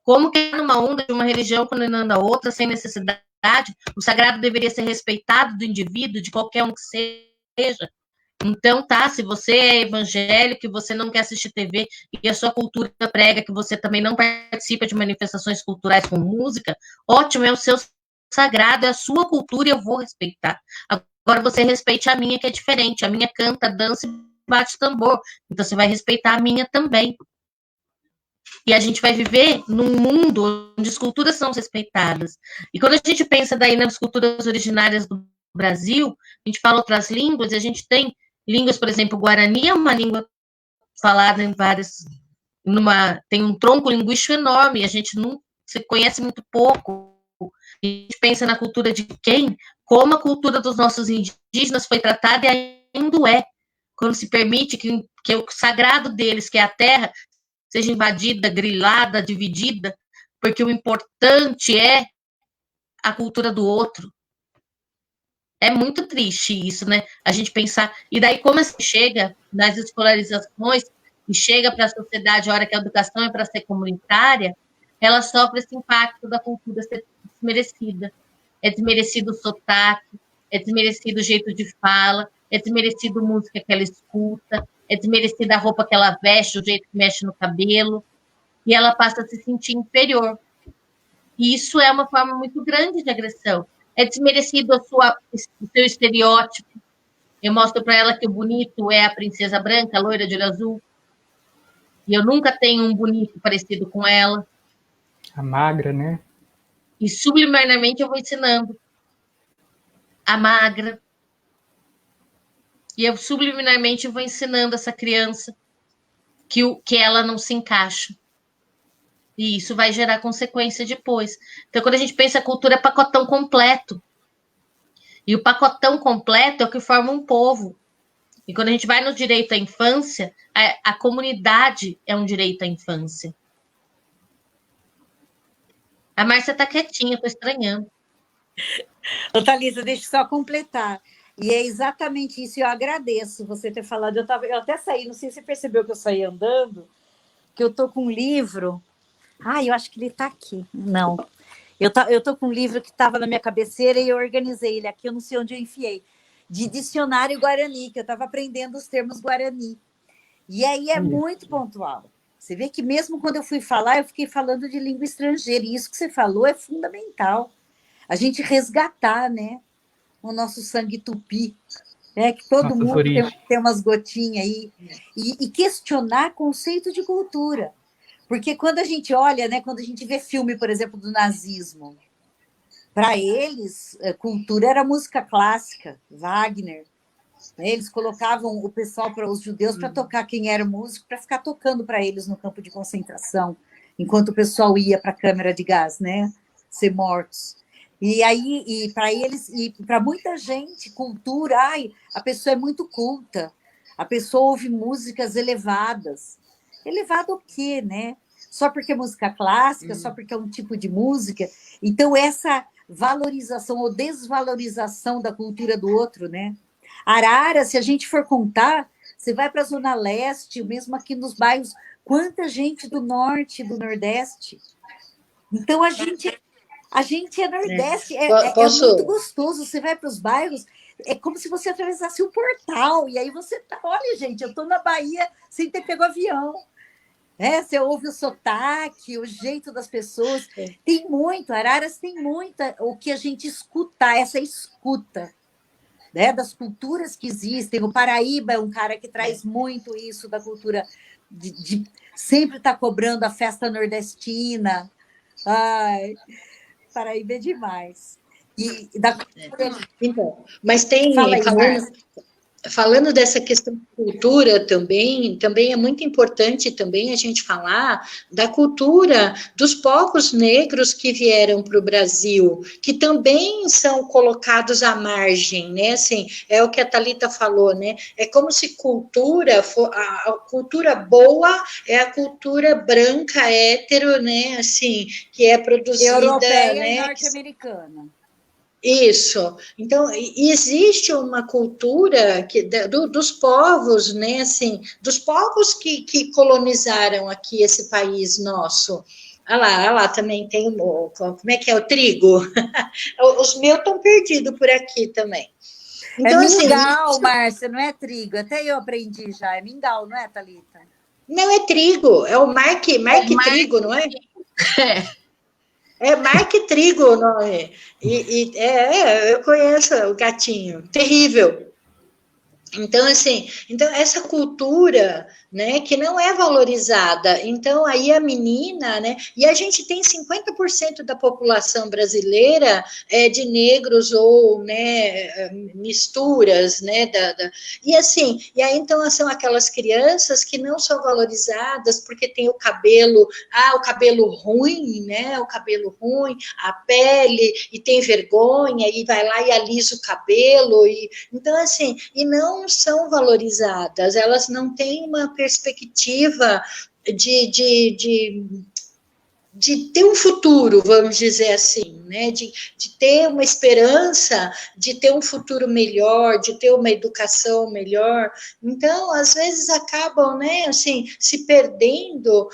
como que numa onda de uma religião condenando a outra sem necessidade, o sagrado deveria ser respeitado do indivíduo, de qualquer um que seja. Então, tá, se você é evangélico, que você não quer assistir TV e a sua cultura prega que você também não participa de manifestações culturais com música, ótimo, é o seu sagrado, é a sua cultura e eu vou respeitar. Agora você respeite a minha, que é diferente. A minha canta, dança e bate tambor. Então você vai respeitar a minha também. E a gente vai viver num mundo onde as culturas são respeitadas. E quando a gente pensa daí nas culturas originárias do Brasil, a gente fala outras línguas, e a gente tem línguas, por exemplo, o Guarani é uma língua falada em várias... tem um tronco linguístico enorme, a gente não se conhece muito pouco. A gente pensa na cultura de quem? Como a cultura dos nossos indígenas foi tratada e ainda é. Quando se permite que o sagrado deles, que é a terra, seja invadida, grilada, dividida, porque o importante é a cultura do outro. É muito triste isso, né? A gente pensar... E daí, como se chega nas escolarizações e chega para a sociedade, a hora que a educação é para ser comunitária, ela sofre esse impacto da cultura ser desmerecida. é desmerecido o sotaque, é desmerecido o jeito de fala, é desmerecido a música que ela escuta, é desmerecida a roupa que ela veste, o jeito que mexe no cabelo, e ela passa a se sentir inferior. E isso é uma forma muito grande de agressão. É desmerecido o seu estereótipo. Eu mostro para ela que o bonito é a princesa branca, a loira de olho azul. E eu nunca tenho um bonito parecido com ela. A magra, né? E subliminarmente eu vou ensinando a magra. E eu subliminarmente vou ensinando essa criança que ela não se encaixa. E isso vai gerar consequência depois. Então, quando a gente pensa, a cultura é pacotão completo. E o pacotão completo é o que forma um povo. E quando a gente vai no direito à infância, a comunidade é um direito à infância. A Márcia está quietinha, estou estranhando. Ô, Thalisa, deixa eu só completar. E é exatamente isso, eu agradeço você ter falado. Eu até saí, não sei se você percebeu que eu saí andando, que eu estou com um livro. Eu acho que ele está aqui. Não. Eu estou com um livro que estava na minha cabeceira e eu organizei ele aqui, eu não sei onde eu enfiei. De dicionário Guarani, que eu estava aprendendo os termos Guarani. E aí é muito pontual. Você vê que mesmo quando eu fui falar, eu fiquei falando de língua estrangeira. E isso que você falou é fundamental. A gente resgatar, né, o nosso sangue tupi, né, que todo mundo tem umas gotinhas aí. E questionar conceito de cultura. Porque quando a gente olha, né, quando a gente vê filme, por exemplo, do nazismo, para eles, cultura era música clássica, Wagner. Né? Eles colocavam o pessoal, para os judeus, para tocar quem era músico, para ficar tocando para eles no campo de concentração, enquanto o pessoal ia para a câmara de gás, né, ser mortos. E aí, e para eles, e para muita gente, cultura, a pessoa é muito culta, a pessoa ouve músicas elevadas. Elevado o quê, né? Só porque é música clássica, só porque é um tipo de música. Então, essa valorização ou desvalorização da cultura do outro, né? Arara, se a gente for contar, você vai para a Zona Leste, mesmo aqui nos bairros, quanta gente do Norte, do Nordeste. Então, a gente é Nordeste, é muito gostoso. Você vai para os bairros, é como se você atravessasse um portal, e aí você tá, olha, gente, eu estou na Bahia sem ter pego avião. Você ouve o sotaque, o jeito das pessoas. Tem muito, Araras tem muita o que a gente escutar, essa escuta, né, das culturas que existem. O Paraíba é um cara que traz muito isso da cultura, de sempre estar cobrando a festa nordestina. Paraíba é demais. Então, mas tem, falando dessa questão de cultura também é muito importante também a gente falar da cultura dos povos negros que vieram para o Brasil, que também são colocados à margem, né? Assim, é o que a Thalita falou, né? É como se cultura, a cultura boa é a cultura branca, hétero, né? Assim, que é produzida, europeia, né? E norte-americana. Isso. Então, existe uma cultura dos povos, né, assim, dos povos que colonizaram aqui esse país nosso. Olha lá, também tem como é que é o trigo? Os meus estão perdidos por aqui também. Então, mingau, assim, Márcia, não é trigo. Até eu aprendi já. É mingau, não é, Thalita? Não, é trigo. É o Marque Trigo, não é? É Marque Trigo o nome. Eu conheço o gatinho. Terrível. Então, assim, essa cultura, né, que não é valorizada, então aí a menina, né, e a gente tem 50% da população brasileira de negros ou, né, misturas, né, e assim, e aí então são aquelas crianças que não são valorizadas porque tem o cabelo ruim, né, a pele, e tem vergonha, e vai lá e alisa o cabelo, então assim, e não são valorizadas, de ter um futuro, vamos dizer assim, né? De ter uma esperança, de ter um futuro melhor, de ter uma educação melhor. Então, às vezes acabam, né, assim, se perdendo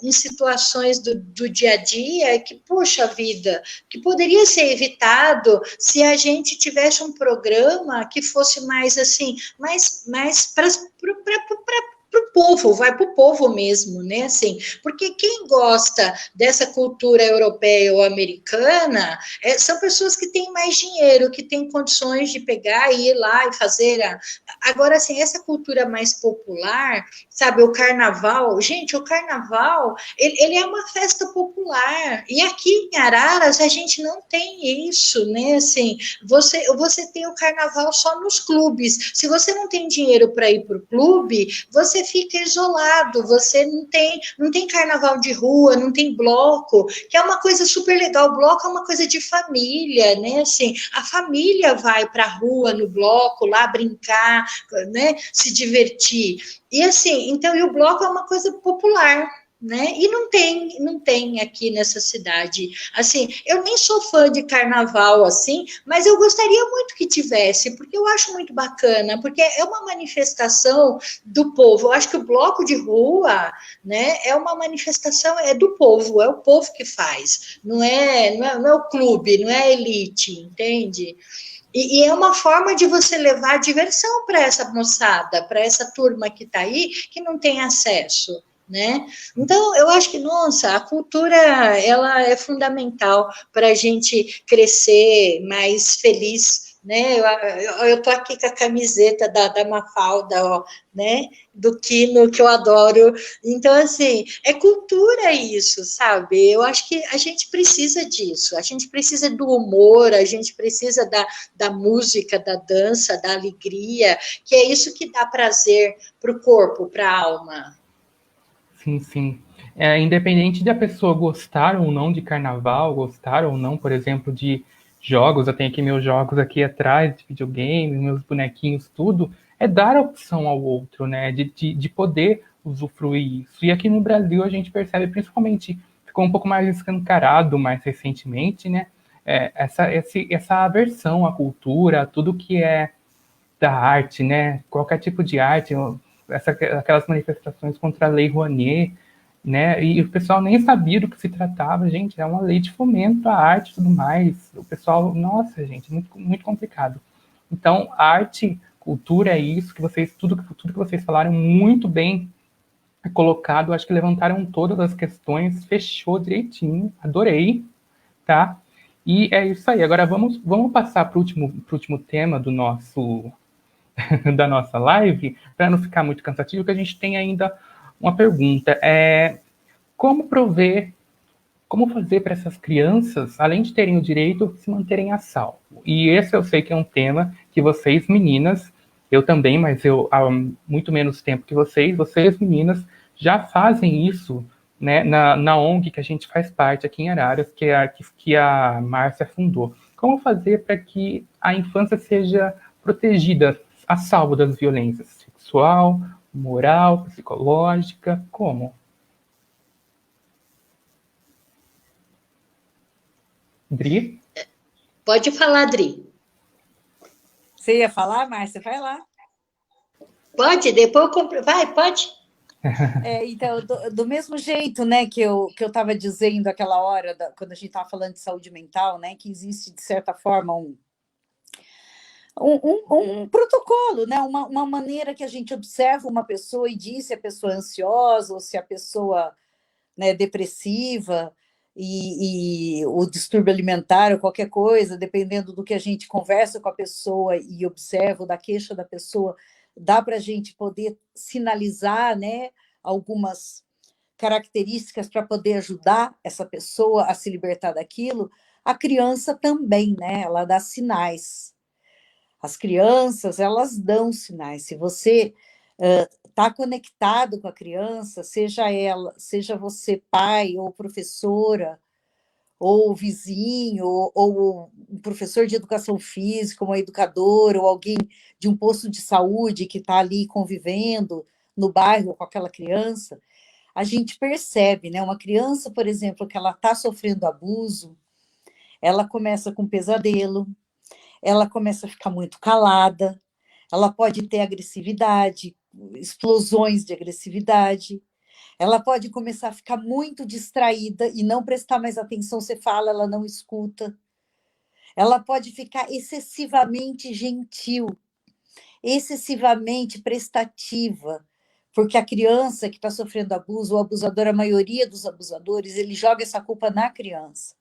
em situações do dia a dia que, puxa vida, que poderia ser evitado se a gente tivesse um programa que fosse mais assim, mais para o povo, vai para o povo mesmo, né? Assim, porque quem gosta dessa cultura europeia ou americana são pessoas que têm mais dinheiro, que têm condições de pegar e ir lá e fazer. Agora, assim, essa cultura mais popular, sabe, o carnaval, gente, o carnaval, ele é uma festa popular, e aqui em Araras a gente não tem isso, né? Assim, você tem o carnaval só nos clubes. Se você não tem dinheiro para ir para o clube, você fica isolado, você não tem carnaval de rua, não tem bloco, que é uma coisa super legal. O bloco é uma coisa de família, né? Assim, a família vai para a rua no bloco, lá brincar, né? Se divertir. E assim, então, e o bloco é uma coisa popular, né? E não tem aqui nessa cidade. Assim, eu nem sou fã de carnaval, assim, mas eu gostaria muito que tivesse, porque eu acho muito bacana, porque é uma manifestação do povo. Eu acho que o bloco de rua, né, é uma manifestação, é do povo, é o povo que faz, não é o clube, não é a elite, entende? E é uma forma de você levar diversão para essa moçada, para essa turma que está aí, que não tem acesso, né? Então, eu acho que, nossa, a cultura, ela é fundamental para a gente crescer mais feliz, né? Eu tô aqui com a camiseta da Mafalda, ó, né? Do Quino, que eu adoro. Então, assim, é cultura isso, sabe? Eu acho que a gente precisa disso. A gente precisa do humor, a gente precisa da música, da dança, da alegria, que é isso que dá prazer para o corpo, para a alma. Sim, sim. Independente da pessoa gostar ou não de carnaval, gostar ou não, por exemplo, de jogos, eu tenho aqui meus jogos aqui atrás, de videogame, meus bonequinhos, tudo, é dar a opção ao outro, né, de poder usufruir isso. E aqui no Brasil a gente percebe, principalmente, ficou um pouco mais escancarado mais recentemente, né, essa aversão à cultura, a tudo que é da arte, né, qualquer tipo de arte, aquelas manifestações contra a Lei Rouanet, né? E o pessoal nem sabia do que se tratava, gente. É uma lei de fomento à arte e tudo mais. O pessoal, nossa, gente, muito, muito complicado. Então, arte, cultura é isso que vocês, tudo que vocês falaram muito bem colocado. Acho que levantaram todas as questões, fechou direitinho. Adorei, tá? E é isso aí. Agora vamos passar para o último tema do nosso da nossa live, para não ficar muito cansativo, que a gente tem ainda uma pergunta. Como fazer para essas crianças, além de terem o direito, se manterem a salvo? E esse eu sei que é um tema que vocês, meninas, eu também, mas eu há muito menos tempo que vocês, meninas, já fazem isso, né, na ONG que a gente faz parte aqui em Araras, que a Márcia fundou. Como fazer para que a infância seja protegida, a salvo das violências sexual, moral, psicológica, como? Dri? Pode falar, Dri. Você ia falar, Márcia? Vai lá. Pode, depois eu compro. Vai, pode. Então, do mesmo jeito, né, que eu estava dizendo aquela hora, quando a gente estava falando de saúde mental, né, que existe, de certa forma, um protocolo, né? Uma maneira que a gente observa uma pessoa e diz se a pessoa é ansiosa ou se a pessoa, né, depressiva e o distúrbio alimentar ou qualquer coisa, dependendo do que a gente conversa com a pessoa e observa, da queixa da pessoa, dá para a gente poder sinalizar, né, algumas características para poder ajudar essa pessoa a se libertar daquilo. A criança também, né? Ela dá sinais. As crianças, elas dão sinais. Se você está conectado com a criança, seja você pai ou professora, ou vizinho, ou um professor de educação física, uma educadora, ou alguém de um posto de saúde que está ali convivendo no bairro com aquela criança, a gente percebe, né? Uma criança, por exemplo, que ela está sofrendo abuso, ela começa com pesadelo, ela começa a ficar muito calada, ela pode ter agressividade, explosões de agressividade, ela pode começar a ficar muito distraída e não prestar mais atenção, você fala, ela não escuta. Ela pode ficar excessivamente gentil, excessivamente prestativa, porque a criança que está sofrendo abuso, o abusador, a maioria dos abusadores, ele joga essa culpa na criança,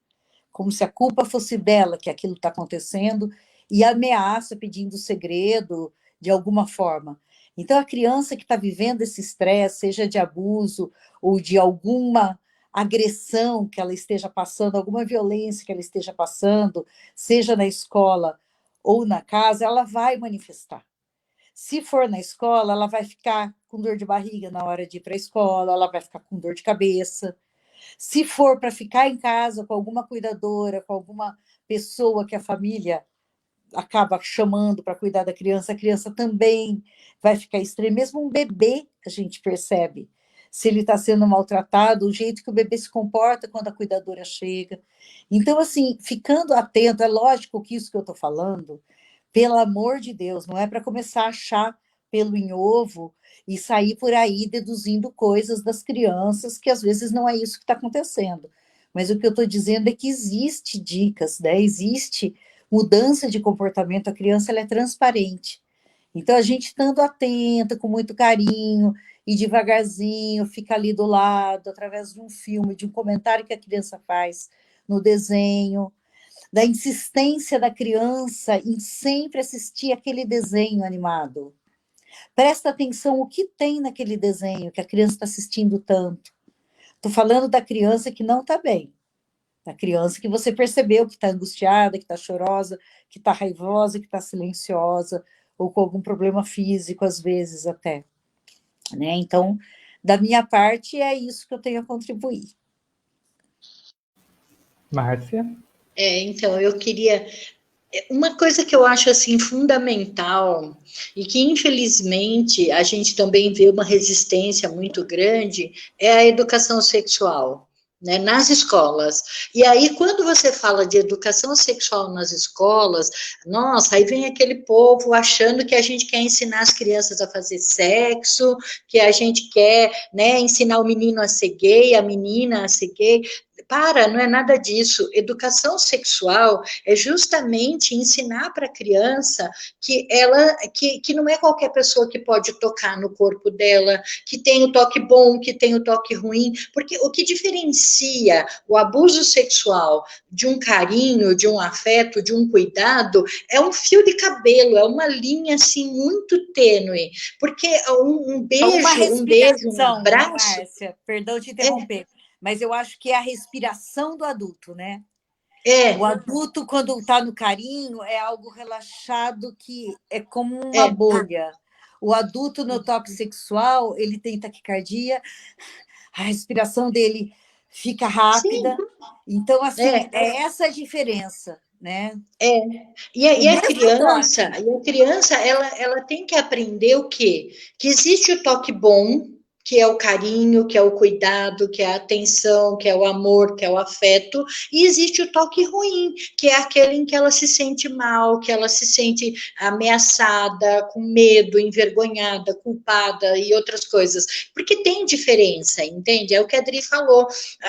como se a culpa fosse dela que aquilo está acontecendo, e ameaça pedindo segredo de alguma forma. Então, a criança que está vivendo esse estresse, seja de abuso ou de alguma agressão que ela esteja passando, alguma violência que ela esteja passando, seja na escola ou na casa, ela vai manifestar. Se for na escola, ela vai ficar com dor de barriga na hora de ir para a escola, ela vai ficar com dor de cabeça. Se for para ficar em casa com alguma cuidadora, com alguma pessoa que a família acaba chamando para cuidar da criança, a criança também vai ficar estranha. Mesmo um bebê, a gente percebe se ele está sendo maltratado, o jeito que o bebê se comporta quando a cuidadora chega. Então, assim, ficando atento, é lógico que isso que eu estou falando, pelo amor de Deus, não é para começar a achar pelo em ovo e sair por aí deduzindo coisas das crianças, que às vezes não é isso que está acontecendo. Mas o que eu estou dizendo é que existe dicas, né? Existe mudança de comportamento, a criança ela é transparente. Então, a gente estando atenta, com muito carinho, e devagarzinho, fica ali do lado, através de um filme, de um comentário que a criança faz no desenho, da insistência da criança em sempre assistir aquele desenho animado. Presta atenção o que tem naquele desenho que a criança está assistindo tanto. Estou falando da criança que não está bem, da criança que você percebeu que está angustiada, que está chorosa, que está raivosa, que está silenciosa, ou com algum problema físico, às vezes até. Né? Então, da minha parte, é isso que eu tenho a contribuir. Márcia? Então, eu queria... Uma coisa que eu acho assim fundamental e que infelizmente a gente também vê uma resistência muito grande é a educação sexual, né, nas escolas. E aí, quando você fala de educação sexual nas escolas, nossa, aí vem aquele povo achando que a gente quer ensinar as crianças a fazer sexo, que a gente quer, né, ensinar o menino a ser gay, a menina a ser gay. Para, não é nada disso. Educação sexual é justamente ensinar para a criança que ela, que não é qualquer pessoa que pode tocar no corpo dela, que tem o toque bom, que tem o toque ruim, porque o que diferencia o abuso sexual de um carinho, de um afeto, de um cuidado, é um fio de cabelo, é uma linha assim muito tênue, porque um beijo, um abraço... Né, Márcia? Perdão te interromper. Mas eu acho que é a respiração do adulto, né? O adulto, quando está no carinho, é algo relaxado que é como uma bolha. O adulto no toque sexual, ele tem taquicardia, a respiração dele fica rápida. Sim. Então, assim, é essa a diferença, né? E a criança, ela tem que aprender o quê? Que existe o toque bom, que é o carinho, que é o cuidado, que é a atenção, que é o amor, que é o afeto, e existe o toque ruim, que é aquele em que ela se sente mal, que ela se sente ameaçada, com medo, envergonhada, culpada e outras coisas, porque tem diferença, entende? É o que a Adri falou,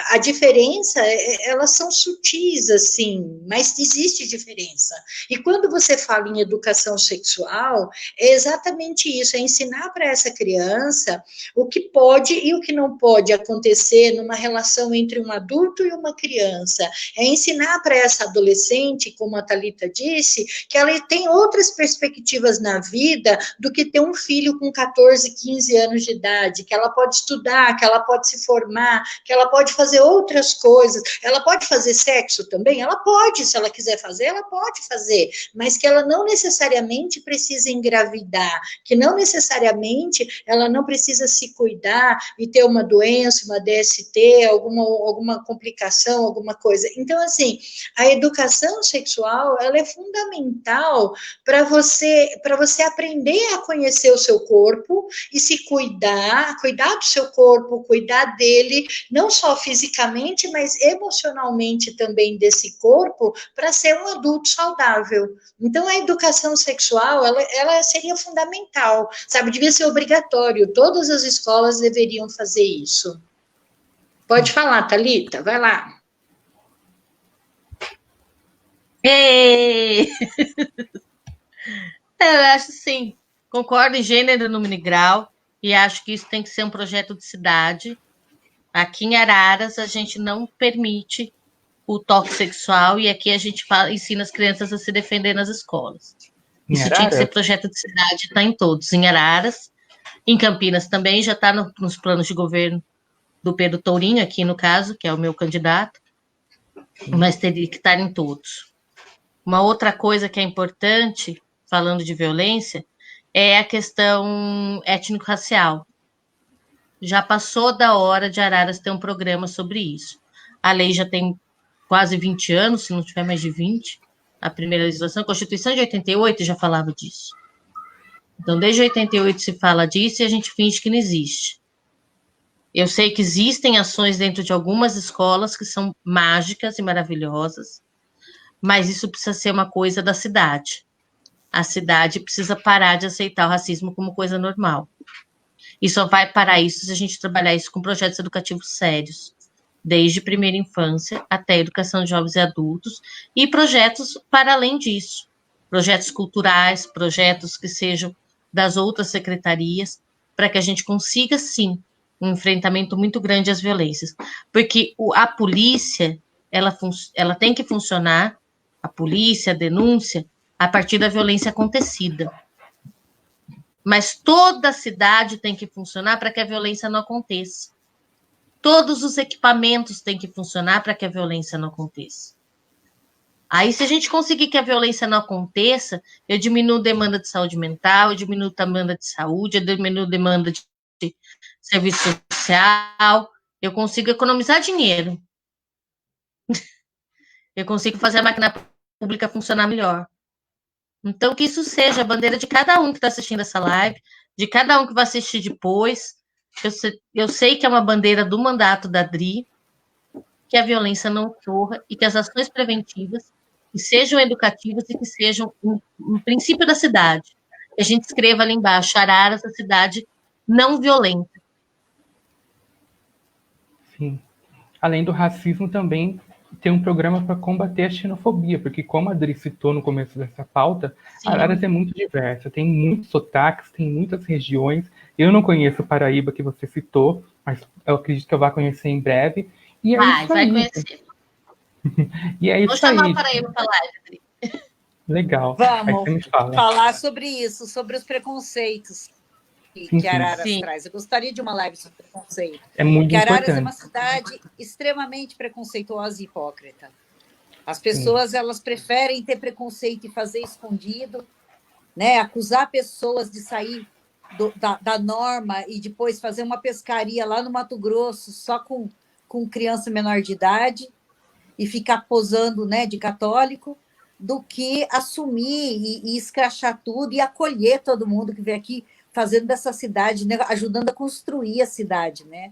a diferença, elas são sutis, assim, mas existe diferença, e quando você fala em educação sexual, é exatamente isso, é ensinar para essa criança o que pode e o que não pode acontecer numa relação entre um adulto e uma criança. É ensinar para essa adolescente, como a Thalita disse, que ela tem outras perspectivas na vida do que ter um filho com 14, 15 anos de idade, que ela pode estudar, que ela pode se formar, que ela pode fazer outras coisas. Ela pode fazer sexo também? Ela pode, se ela quiser fazer, ela pode fazer, mas que ela não necessariamente precisa engravidar, que não necessariamente ela não precisa se cuidar, engravidar e ter uma doença, uma DST, alguma complicação, alguma coisa. Então, assim, a educação sexual, ela é fundamental para você aprender a conhecer o seu corpo e se cuidar do seu corpo, cuidar dele, não só fisicamente, mas emocionalmente também desse corpo, para ser um adulto saudável. Então, a educação sexual, ela seria fundamental, sabe? Devia ser obrigatório, todas as escolas deveriam fazer isso. Pode falar, Thalita, vai lá. Ei! Eu acho sim, concordo em gênero, número e grau, e acho que isso tem que ser um projeto de cidade. Aqui em Araras, a gente não permite o toque sexual e aqui a gente ensina as crianças a se defender nas escolas. Isso tinha que ser projeto de cidade, está em todos. Em Araras, em Campinas também, já está nos planos de governo do Pedro Tourinho, aqui no caso, que é o meu candidato, mas teria que estar em todos. Uma outra coisa que é importante, falando de violência, é a questão étnico-racial. Já passou da hora de Araras ter um programa sobre isso. A lei já tem quase 20 anos, se não tiver mais de 20, a primeira legislação, a Constituição de 88 já falava disso. Então, desde 88 se fala disso e a gente finge que não existe. Eu sei que existem ações dentro de algumas escolas que são mágicas e maravilhosas, mas isso precisa ser uma coisa da cidade. A cidade precisa parar de aceitar o racismo como coisa normal. E só vai parar isso se a gente trabalhar isso com projetos educativos sérios, desde primeira infância até educação de jovens e adultos, e projetos para além disso, projetos culturais, projetos que sejam das outras secretarias, para que a gente consiga, sim, um enfrentamento muito grande às violências. Porque a polícia, ela tem que funcionar, a polícia, a denúncia, a partir da violência acontecida. Mas toda a cidade tem que funcionar para que a violência não aconteça. Todos os equipamentos têm que funcionar para que a violência não aconteça. Aí, se a gente conseguir que a violência não aconteça, eu diminuo a demanda de saúde mental, eu diminuo a demanda de saúde, eu diminuo a demanda de serviço social, eu consigo economizar dinheiro. Eu consigo fazer a máquina pública funcionar melhor. Então, que isso seja a bandeira de cada um que está assistindo essa live, de cada um que vai assistir depois. Eu sei que é uma bandeira do mandato da Dri, que a violência não ocorra e que as ações preventivas que sejam educativas e que sejam um princípio da cidade. Que a gente escreva ali embaixo, Araras, a cidade não violenta. Sim. Além do racismo, também tem um programa para combater a xenofobia, porque como a Adri citou no começo dessa pauta, sim, Araras é muito diversa, tem muitos sotaques, tem muitas regiões. Eu não conheço Paraíba, que você citou, mas eu acredito que eu vou conhecer em breve. E é vai conhecer. E é isso aí. Vou chamar o Paraíba para lá, Adri. Legal. Vamos falar sobre isso, sobre os preconceitos que Araras traz. Eu gostaria de uma live sobre preconceito. É muito porque Araras importante. É uma cidade extremamente preconceituosa e hipócrita. As pessoas elas preferem ter preconceito e fazer escondido, né? Acusar pessoas de sair da norma e depois fazer uma pescaria lá no Mato Grosso só com criança menor de idade e ficar posando, né, de católico, do que assumir e escrachar tudo e acolher todo mundo que vem aqui, fazendo dessa cidade, né, ajudando a construir a cidade, né?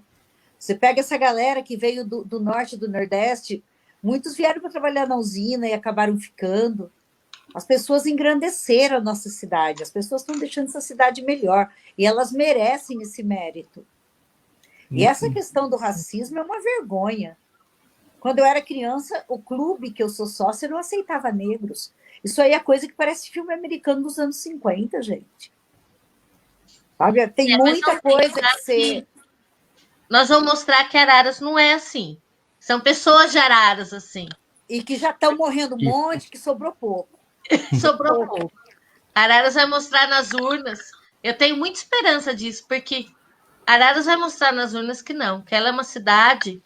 Você pega essa galera que veio do norte e do nordeste, muitos vieram para trabalhar na usina e acabaram ficando. As pessoas engrandeceram a nossa cidade, as pessoas estão deixando essa cidade melhor, e elas merecem esse mérito. E essa questão do racismo é uma vergonha. Quando eu era criança, o clube que eu sou sócia não aceitava negros. Isso aí é coisa que parece filme americano dos anos 50, gente. Sabe? Tem muita coisa que ser... Nós vamos mostrar que Araras não é assim. São pessoas de Araras assim. E que já estão morrendo um monte, que sobrou pouco. Sobrou pouco. Araras vai mostrar nas urnas. Eu tenho muita esperança disso, porque Araras vai mostrar nas urnas que não, que ela é uma cidade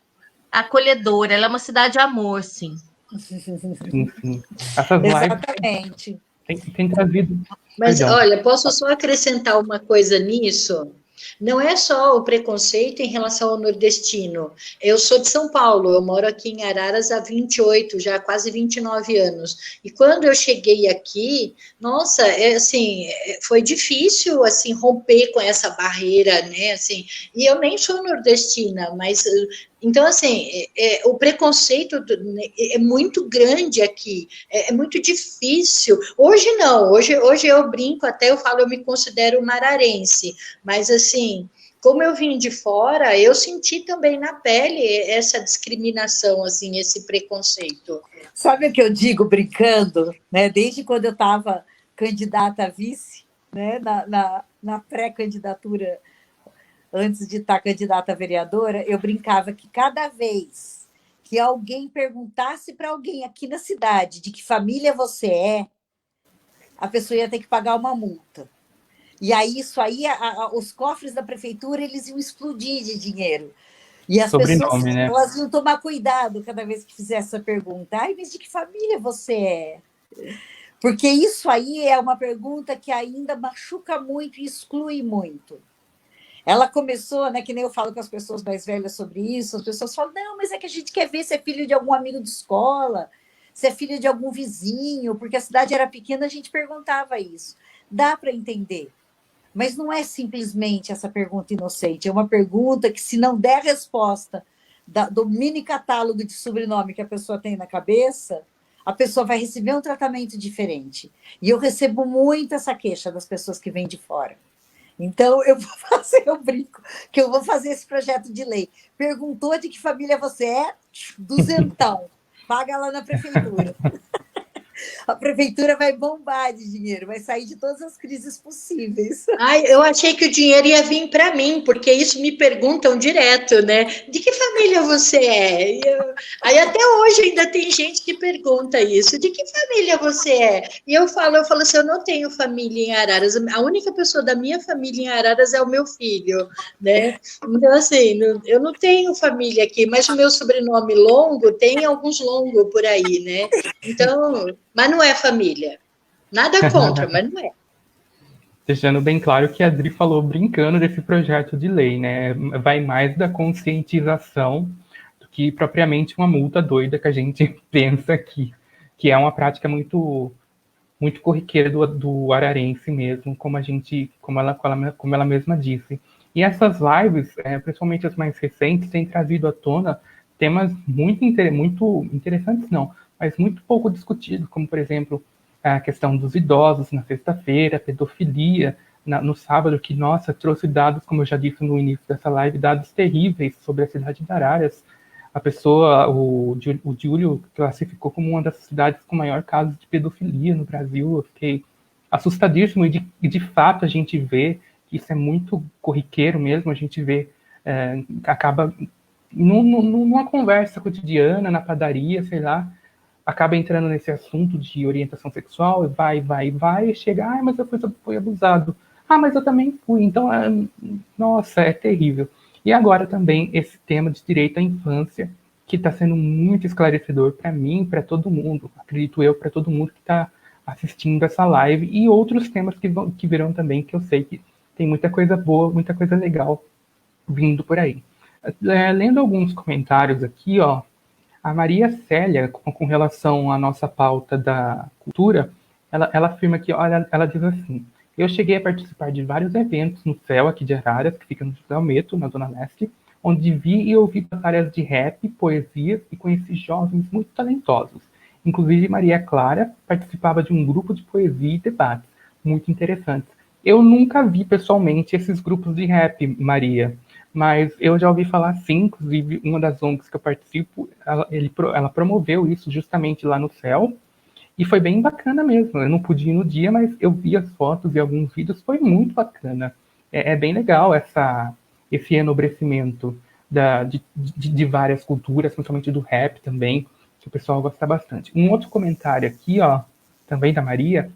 acolhedora, ela é uma cidade de amor, sim. Sim. Essas Exatamente. Lives tem trazido... Mas, olha, posso só acrescentar uma coisa nisso? Não é só o preconceito em relação ao nordestino. Eu sou de São Paulo, eu moro aqui em Araras há 28, já quase 29 anos. E quando eu cheguei aqui, nossa, assim, foi difícil assim romper com essa barreira, né? Assim, e eu nem sou nordestina, mas então, assim, o preconceito é muito grande aqui, é muito difícil. Hoje não, hoje eu brinco, até eu falo, eu me considero mararense, mas assim, como eu vim de fora, eu senti também na pele essa discriminação, assim, esse preconceito. Sabe o que eu digo brincando, né? Desde quando eu estava candidata a vice, né? Na pré-candidatura, antes de estar candidata a vereadora, eu brincava que cada vez que alguém perguntasse para alguém aqui na cidade de que família você é, a pessoa ia ter que pagar uma multa. E aí, isso aí, os cofres da prefeitura, eles iam explodir de dinheiro. E as pessoas, né? elas iam tomar cuidado cada vez que fizesse essa pergunta. Ai, mas de que família você é? Porque isso aí é uma pergunta que ainda machuca muito e exclui muito. Ela começou, né, que nem eu falo com as pessoas mais velhas sobre isso, as pessoas falam, não, mas é que a gente quer ver se é filho de algum amigo de escola, se é filho de algum vizinho, porque a cidade era pequena, a gente perguntava isso. Dá para entender. Mas não é simplesmente essa pergunta inocente, é uma pergunta que, se não der resposta do mini catálogo de sobrenome que a pessoa tem na cabeça, a pessoa vai receber um tratamento diferente. E eu recebo muito essa queixa das pessoas que vêm de fora. Então, eu brinco, que eu vou fazer esse projeto de lei. Perguntou de que família você é? Duzentão. Paga lá na prefeitura. A prefeitura vai bombar de dinheiro, vai sair de todas as crises possíveis. Ai, eu achei que o dinheiro ia vir para mim, porque isso me perguntam direto, né? De que família você é? Aí até hoje ainda tem gente que pergunta isso, de que família você é? E eu falo assim, eu não tenho família em Araras, a única pessoa da minha família em Araras é o meu filho, né? Então, assim, eu não tenho família aqui, mas o meu sobrenome longo tem alguns longos por aí, né? Então, mas não é família. Nada contra, mas não é. Deixando bem claro que a Adri falou brincando desse projeto de lei, né? Vai mais da conscientização do que propriamente uma multa doida que a gente pensa aqui, que é uma prática muito muito corriqueira do ararense mesmo, como ela mesma disse. E essas lives, principalmente as mais recentes, têm trazido à tona temas muito interessantes, não, mas muito pouco discutidos, como, por exemplo, a questão dos idosos na sexta-feira, pedofilia no sábado, que, nossa, trouxe dados, como eu já disse no início dessa live, dados terríveis sobre a cidade de Araras. A pessoa, o Júlio, classificou como uma das cidades com maior caso de pedofilia no Brasil. Eu fiquei assustadíssimo, e de fato a gente vê que isso é muito corriqueiro mesmo, a gente vê, acaba numa conversa cotidiana, na padaria, sei lá, acaba entrando nesse assunto de orientação sexual, e chega, mas eu fui abusado. Mas eu também fui. Então, nossa, é terrível. E agora também esse tema de direito à infância, que está sendo muito esclarecedor para mim, para todo mundo, acredito eu, para todo mundo que está assistindo essa live, e outros temas que virão também, que eu sei que tem muita coisa boa, muita coisa legal vindo por aí. Lendo alguns comentários aqui, ó, a Maria Célia, com relação à nossa pauta da cultura, ela afirma que, olha, ela diz assim: eu cheguei a participar de vários eventos no CEL aqui de Araras, que fica no José Almeto, na Zona Leste, onde vi e ouvi batalhas de rap, poesia, e conheci jovens muito talentosos. Inclusive, Maria Clara participava de um grupo de poesia e debates muito interessantes. Eu nunca vi pessoalmente esses grupos de rap, Maria, mas eu já ouvi falar sim. Inclusive, uma das ONGs que eu participo, ela promoveu isso justamente lá no CEL, e foi bem bacana mesmo. Eu não pude ir no dia, mas eu vi as fotos e alguns vídeos, foi muito bacana. É bem legal esse enobrecimento de várias culturas, principalmente do rap também, que o pessoal gosta bastante. Um outro comentário aqui, ó, também da Maria,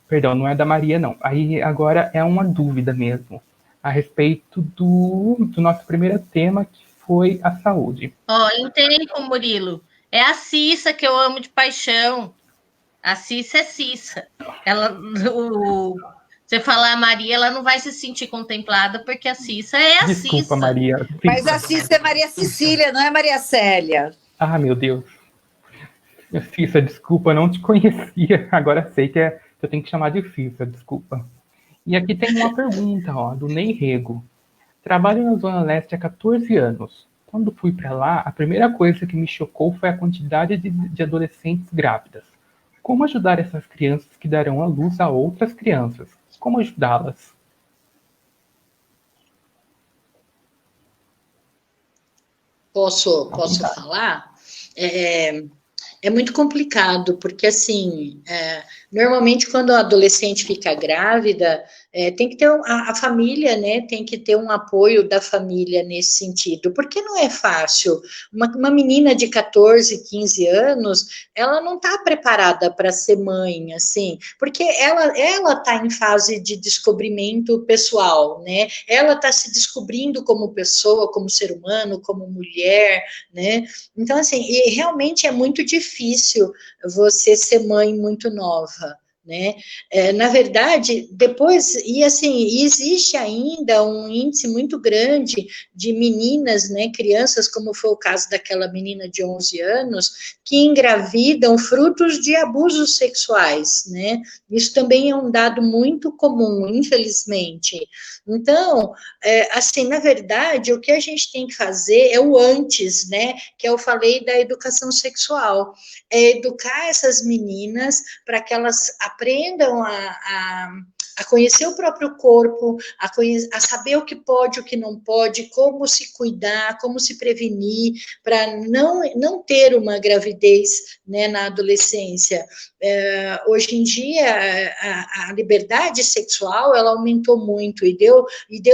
perdão, não é da Maria, não. Aí agora é uma dúvida mesmo, a respeito do nosso primeiro tema, que foi a saúde. Em tempo, Murilo, é a Cissa que eu amo de paixão. A Cissa é Cissa. Você falar a Maria, ela não vai se sentir contemplada, porque a Cissa é a Cissa. Desculpa, Maria. Mas a Cissa é Maria Cecília, não é Maria Célia. Ah, meu Deus. Cissa, desculpa, não te conhecia. Agora sei que eu tenho que chamar de Cissa, desculpa. E aqui tem uma pergunta, ó, do Ney Rego. Trabalho na Zona Leste há 14 anos. Quando fui para lá, a primeira coisa que me chocou foi a quantidade de adolescentes grávidas. Como ajudar essas crianças que darão à luz a outras crianças? Como ajudá-las? Posso falar? É muito complicado, porque, assim, normalmente quando a adolescente fica grávida, tem que ter a família, né, tem que ter um apoio da família nesse sentido, porque não é fácil. Uma menina de 14, 15 anos, ela não está preparada para ser mãe, assim, porque ela está em fase de descobrimento pessoal, né, ela está se descobrindo como pessoa, como ser humano, como mulher, né, então, assim, e realmente é muito difícil você ser mãe muito nova, né? Na verdade, depois, e assim, existe ainda um índice muito grande de meninas, né, crianças, como foi o caso daquela menina de 11 anos, que engravidam frutos de abusos sexuais, né? Isso também é um dado muito comum, infelizmente. Então, assim, na verdade, o que a gente tem que fazer é o antes, né, que eu falei da educação sexual, é educar essas meninas para que elas aprendam a conhecer o próprio corpo, a saber o que pode, o que não pode, como se cuidar, como se prevenir, para não ter uma gravidez, né, na adolescência. Hoje em dia, a liberdade sexual, ela aumentou muito e deu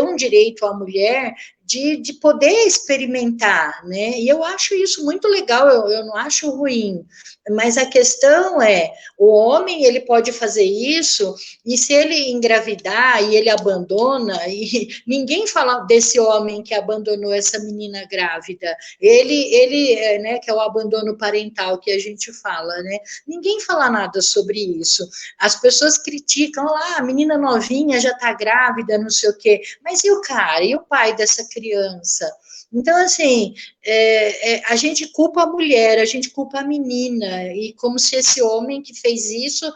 um direito à mulher de poder experimentar, né? E eu acho isso muito legal, eu não acho ruim. Mas a questão é, o homem, ele pode fazer isso, e se ele engravidar e ele abandona, e ninguém fala desse homem que abandonou essa menina grávida, ele né, que é o abandono parental que a gente fala, né? Ninguém fala nada sobre isso. As pessoas criticam, lá, a menina novinha já está grávida, não sei o quê, mas e o cara, e o pai dessa criança? Então, assim, a gente culpa a mulher, a gente culpa a menina, e como se esse homem que fez isso,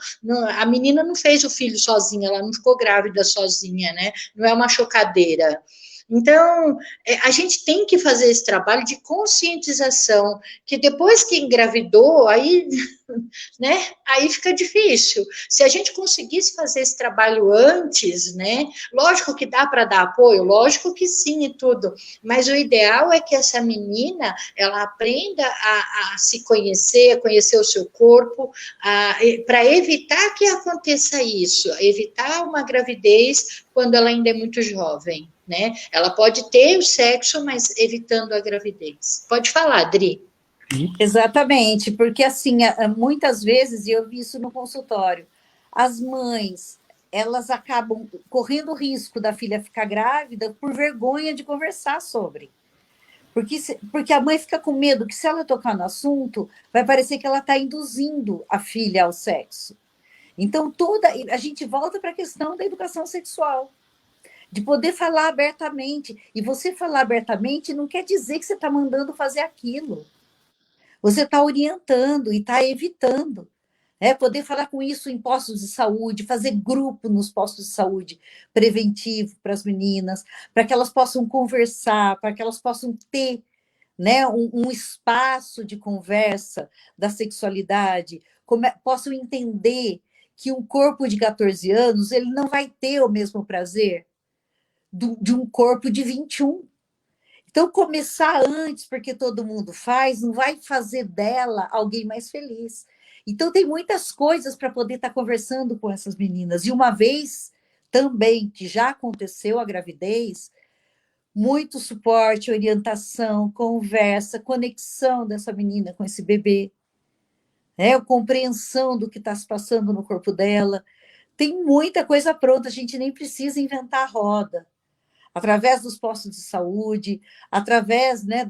a menina não fez o filho sozinha, ela não ficou grávida sozinha, né? Não é uma chocadeira. Então, a gente tem que fazer esse trabalho de conscientização, que depois que engravidou, aí, né, aí fica difícil. Se a gente conseguisse fazer esse trabalho antes, né, lógico que dá para dar apoio, lógico que sim e tudo, mas o ideal é que essa menina, ela aprenda a se conhecer, a conhecer o seu corpo, para evitar que aconteça isso, evitar uma gravidez quando ela ainda é muito jovem, né? Ela pode ter o sexo, mas evitando a gravidez. Pode falar, Adri. Exatamente, porque assim, muitas vezes, e eu vi isso no consultório, as mães, elas acabam correndo o risco da filha ficar grávida por vergonha de conversar sobre. Porque a mãe fica com medo que, se ela tocar no assunto, vai parecer que ela está induzindo a filha ao sexo. Então, a gente volta para a questão da educação sexual, de poder falar abertamente. E você falar abertamente não quer dizer que você está mandando fazer aquilo. Você está orientando e está evitando. Poder falar com isso em postos de saúde, fazer grupo nos postos de saúde preventivo para as meninas, para que elas possam conversar, para que elas possam ter, né, um espaço de conversa da sexualidade, possam entender que um corpo de 14 anos ele não vai ter o mesmo prazer de um corpo de 21. Então, começar antes, porque todo mundo faz, não vai fazer dela alguém mais feliz. Então, tem muitas coisas para poder estar conversando com essas meninas. E uma vez também que já aconteceu a gravidez, muito suporte, orientação, conversa, conexão dessa menina com esse bebê, compreensão do que está se passando no corpo dela. Tem muita coisa pronta, a gente nem precisa inventar a roda. Através dos postos de saúde, através, né,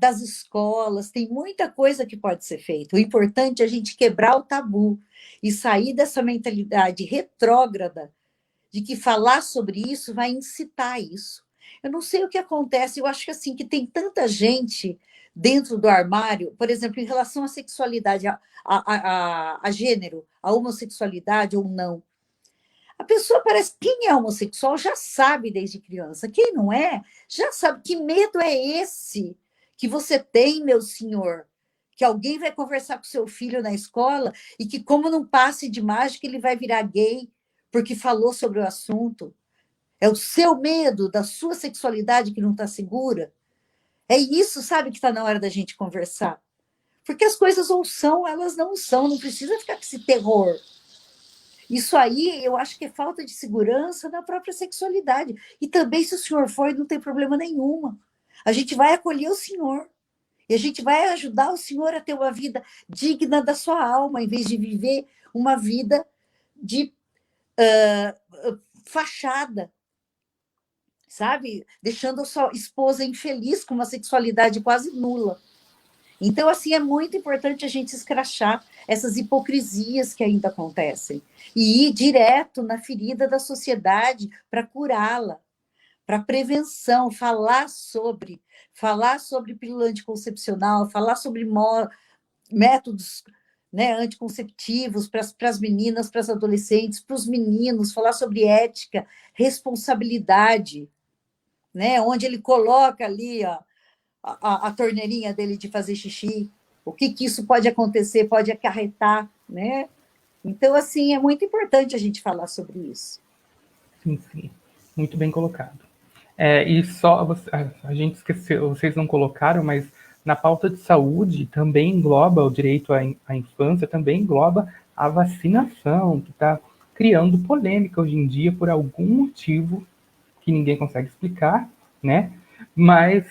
das escolas, tem muita coisa que pode ser feita. O importante é a gente quebrar o tabu e sair dessa mentalidade retrógrada de que falar sobre isso vai incitar isso. Eu não sei o que acontece, eu acho que assim, que tem tanta gente dentro do armário, por exemplo, em relação à sexualidade, a gênero, a homossexualidade ou não. A pessoa parece, quem é homossexual já sabe desde criança, quem não é, já sabe. Que medo é esse que você tem, meu senhor? Que alguém vai conversar com seu filho na escola e que, como num passe de mágica, ele vai virar gay porque falou sobre o assunto. É o seu medo da sua sexualidade que não está segura? É isso, sabe, que está na hora da gente conversar. Porque as coisas ou são, elas não são, não precisa ficar com esse terror. Isso aí, eu acho que é falta de segurança na própria sexualidade. E também, se o senhor for, não tem problema nenhuma. A gente vai acolher o senhor. E a gente vai ajudar o senhor a ter uma vida digna da sua alma, em vez de viver uma vida de fachada, sabe? Deixando a sua esposa infeliz com uma sexualidade quase nula. Então, assim, é muito importante a gente escrachar essas hipocrisias que ainda acontecem e ir direto na ferida da sociedade para curá-la, para prevenção, falar sobre pílula anticoncepcional, falar sobre métodos, né, anticonceptivos para as meninas, para as adolescentes, para os meninos, falar sobre ética, responsabilidade, né, onde ele coloca ali, ó, a torneirinha dele de fazer xixi, o que isso pode acontecer, pode acarretar, né? Então, assim, é muito importante a gente falar sobre isso. Sim, sim. Muito bem colocado. E só, a gente esqueceu, vocês não colocaram, mas na pauta de saúde também engloba o direito à infância, também engloba a vacinação, que está criando polêmica hoje em dia por algum motivo que ninguém consegue explicar, né? Mas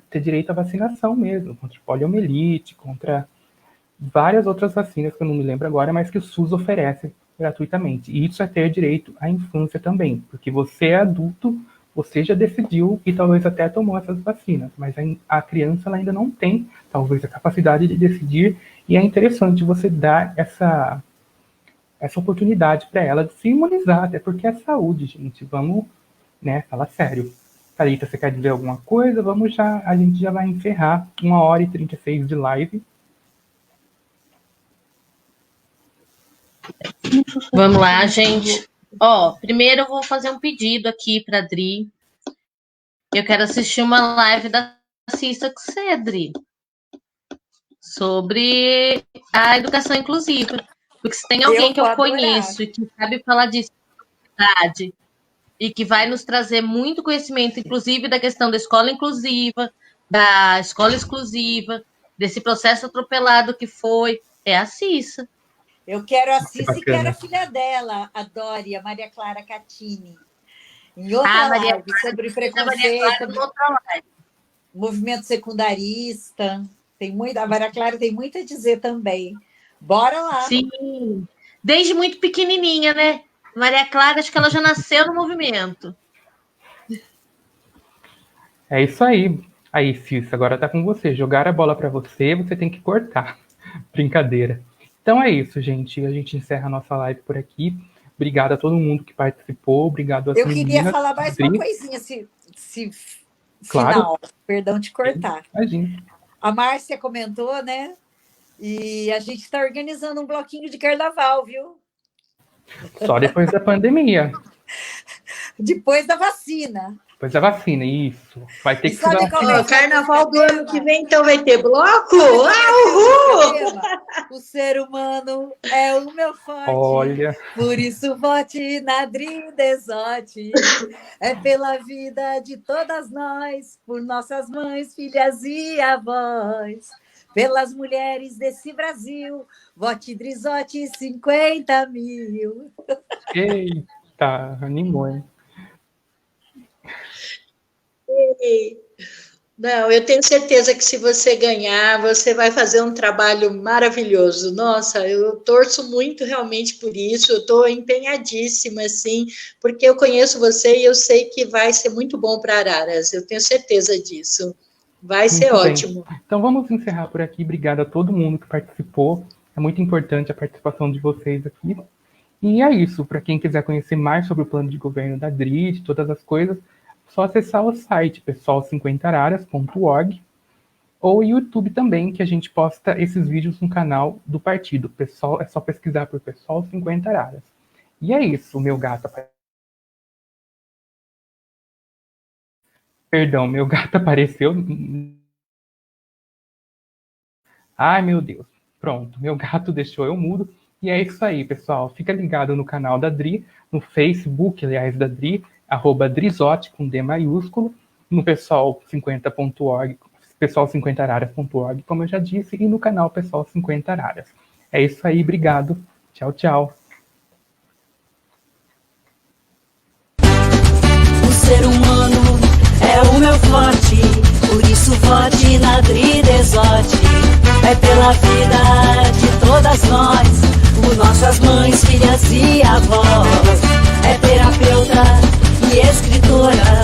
ter direito à vacinação mesmo, contra poliomielite, contra várias outras vacinas que eu não me lembro agora, mas que o SUS oferece gratuitamente. E isso é ter direito à infância também, porque você é adulto, você já decidiu e talvez até tomou essas vacinas, mas a criança ela ainda não tem, talvez, a capacidade de decidir, e é interessante você dar essa oportunidade para ela de se imunizar, até porque é saúde, gente. Vamos, né, falar sério. Thalita, você quer dizer alguma coisa? A gente já vai encerrar 1h36 de live. Vamos lá, gente. Primeiro eu vou fazer um pedido aqui para a Dri. Eu quero assistir uma live da Assista com você, Dri, sobre a educação inclusiva. Porque se tem alguém que eu conheço e que sabe falar disso e que vai nos trazer muito conhecimento, inclusive da questão da escola inclusiva, da escola exclusiva, desse processo atropelado que foi, é a Cissa. Eu quero a Cissa e quero a filha dela, a Dori, a Maria Clara Catini. Em outra live, sobre preconceito, movimento secundarista. A Maria Clara tem muito a dizer também. Bora lá. Sim, desde muito pequenininha, né? Maria Clara, acho que ela já nasceu no movimento. É isso aí. Aí, Cissa, agora tá com você. Jogar a bola para você, você tem que cortar. Brincadeira. Então é isso, gente. A gente encerra a nossa live por aqui. Obrigado a todo mundo que participou. Obrigado a Eu queria falar mais uma coisinha, claro. Final. Perdão te cortar. Imagina. A Márcia comentou, né? E a gente está organizando um bloquinho de carnaval, viu? Só depois da pandemia. Depois da vacina. Depois da vacina, isso. Vai ter que ser o carnaval do ano que vem, então, vai ter bloco? Uhul! O ser humano é o meu forte. Olha. Por isso vote na Dri Desotti. É pela vida de todas nós, por nossas mães, filhas e avós. Pelas mulheres desse Brasil, vote Drizotti 50 mil. Eita, animou, hein? Não, eu tenho certeza que se você ganhar, você vai fazer um trabalho maravilhoso. Nossa, eu torço muito realmente por isso, eu estou empenhadíssima, assim, porque eu conheço você e eu sei que vai ser muito bom para Araras, eu tenho certeza disso. Vai ser ótimo. Então vamos encerrar por aqui. Obrigada a todo mundo que participou. É muito importante a participação de vocês aqui. E é isso. Para quem quiser conhecer mais sobre o plano de governo da DRI, de todas as coisas, é só acessar o site pessoal50araras.org ou o YouTube também, que a gente posta esses vídeos no canal do partido. Pessoal, é só pesquisar por Pessoal 50 Araras. E é isso, meu gato. Perdão, meu gato apareceu. Ai, meu Deus. Pronto, meu gato deixou eu mudo. E é isso aí, pessoal. Fica ligado no canal da Dri, no Facebook, aliás, da Dri, @Drizotti, com D maiúsculo, no pessoal50.org, pessoal50araras.org, como eu já disse, e no canal Pessoal 50 Araras. É isso aí, obrigado. Tchau, tchau. O ser humano é o meu forte, por isso vote na Dri Desotti. É pela vida de todas nós, por nossas mães, filhas e avós. É terapeuta e escritora.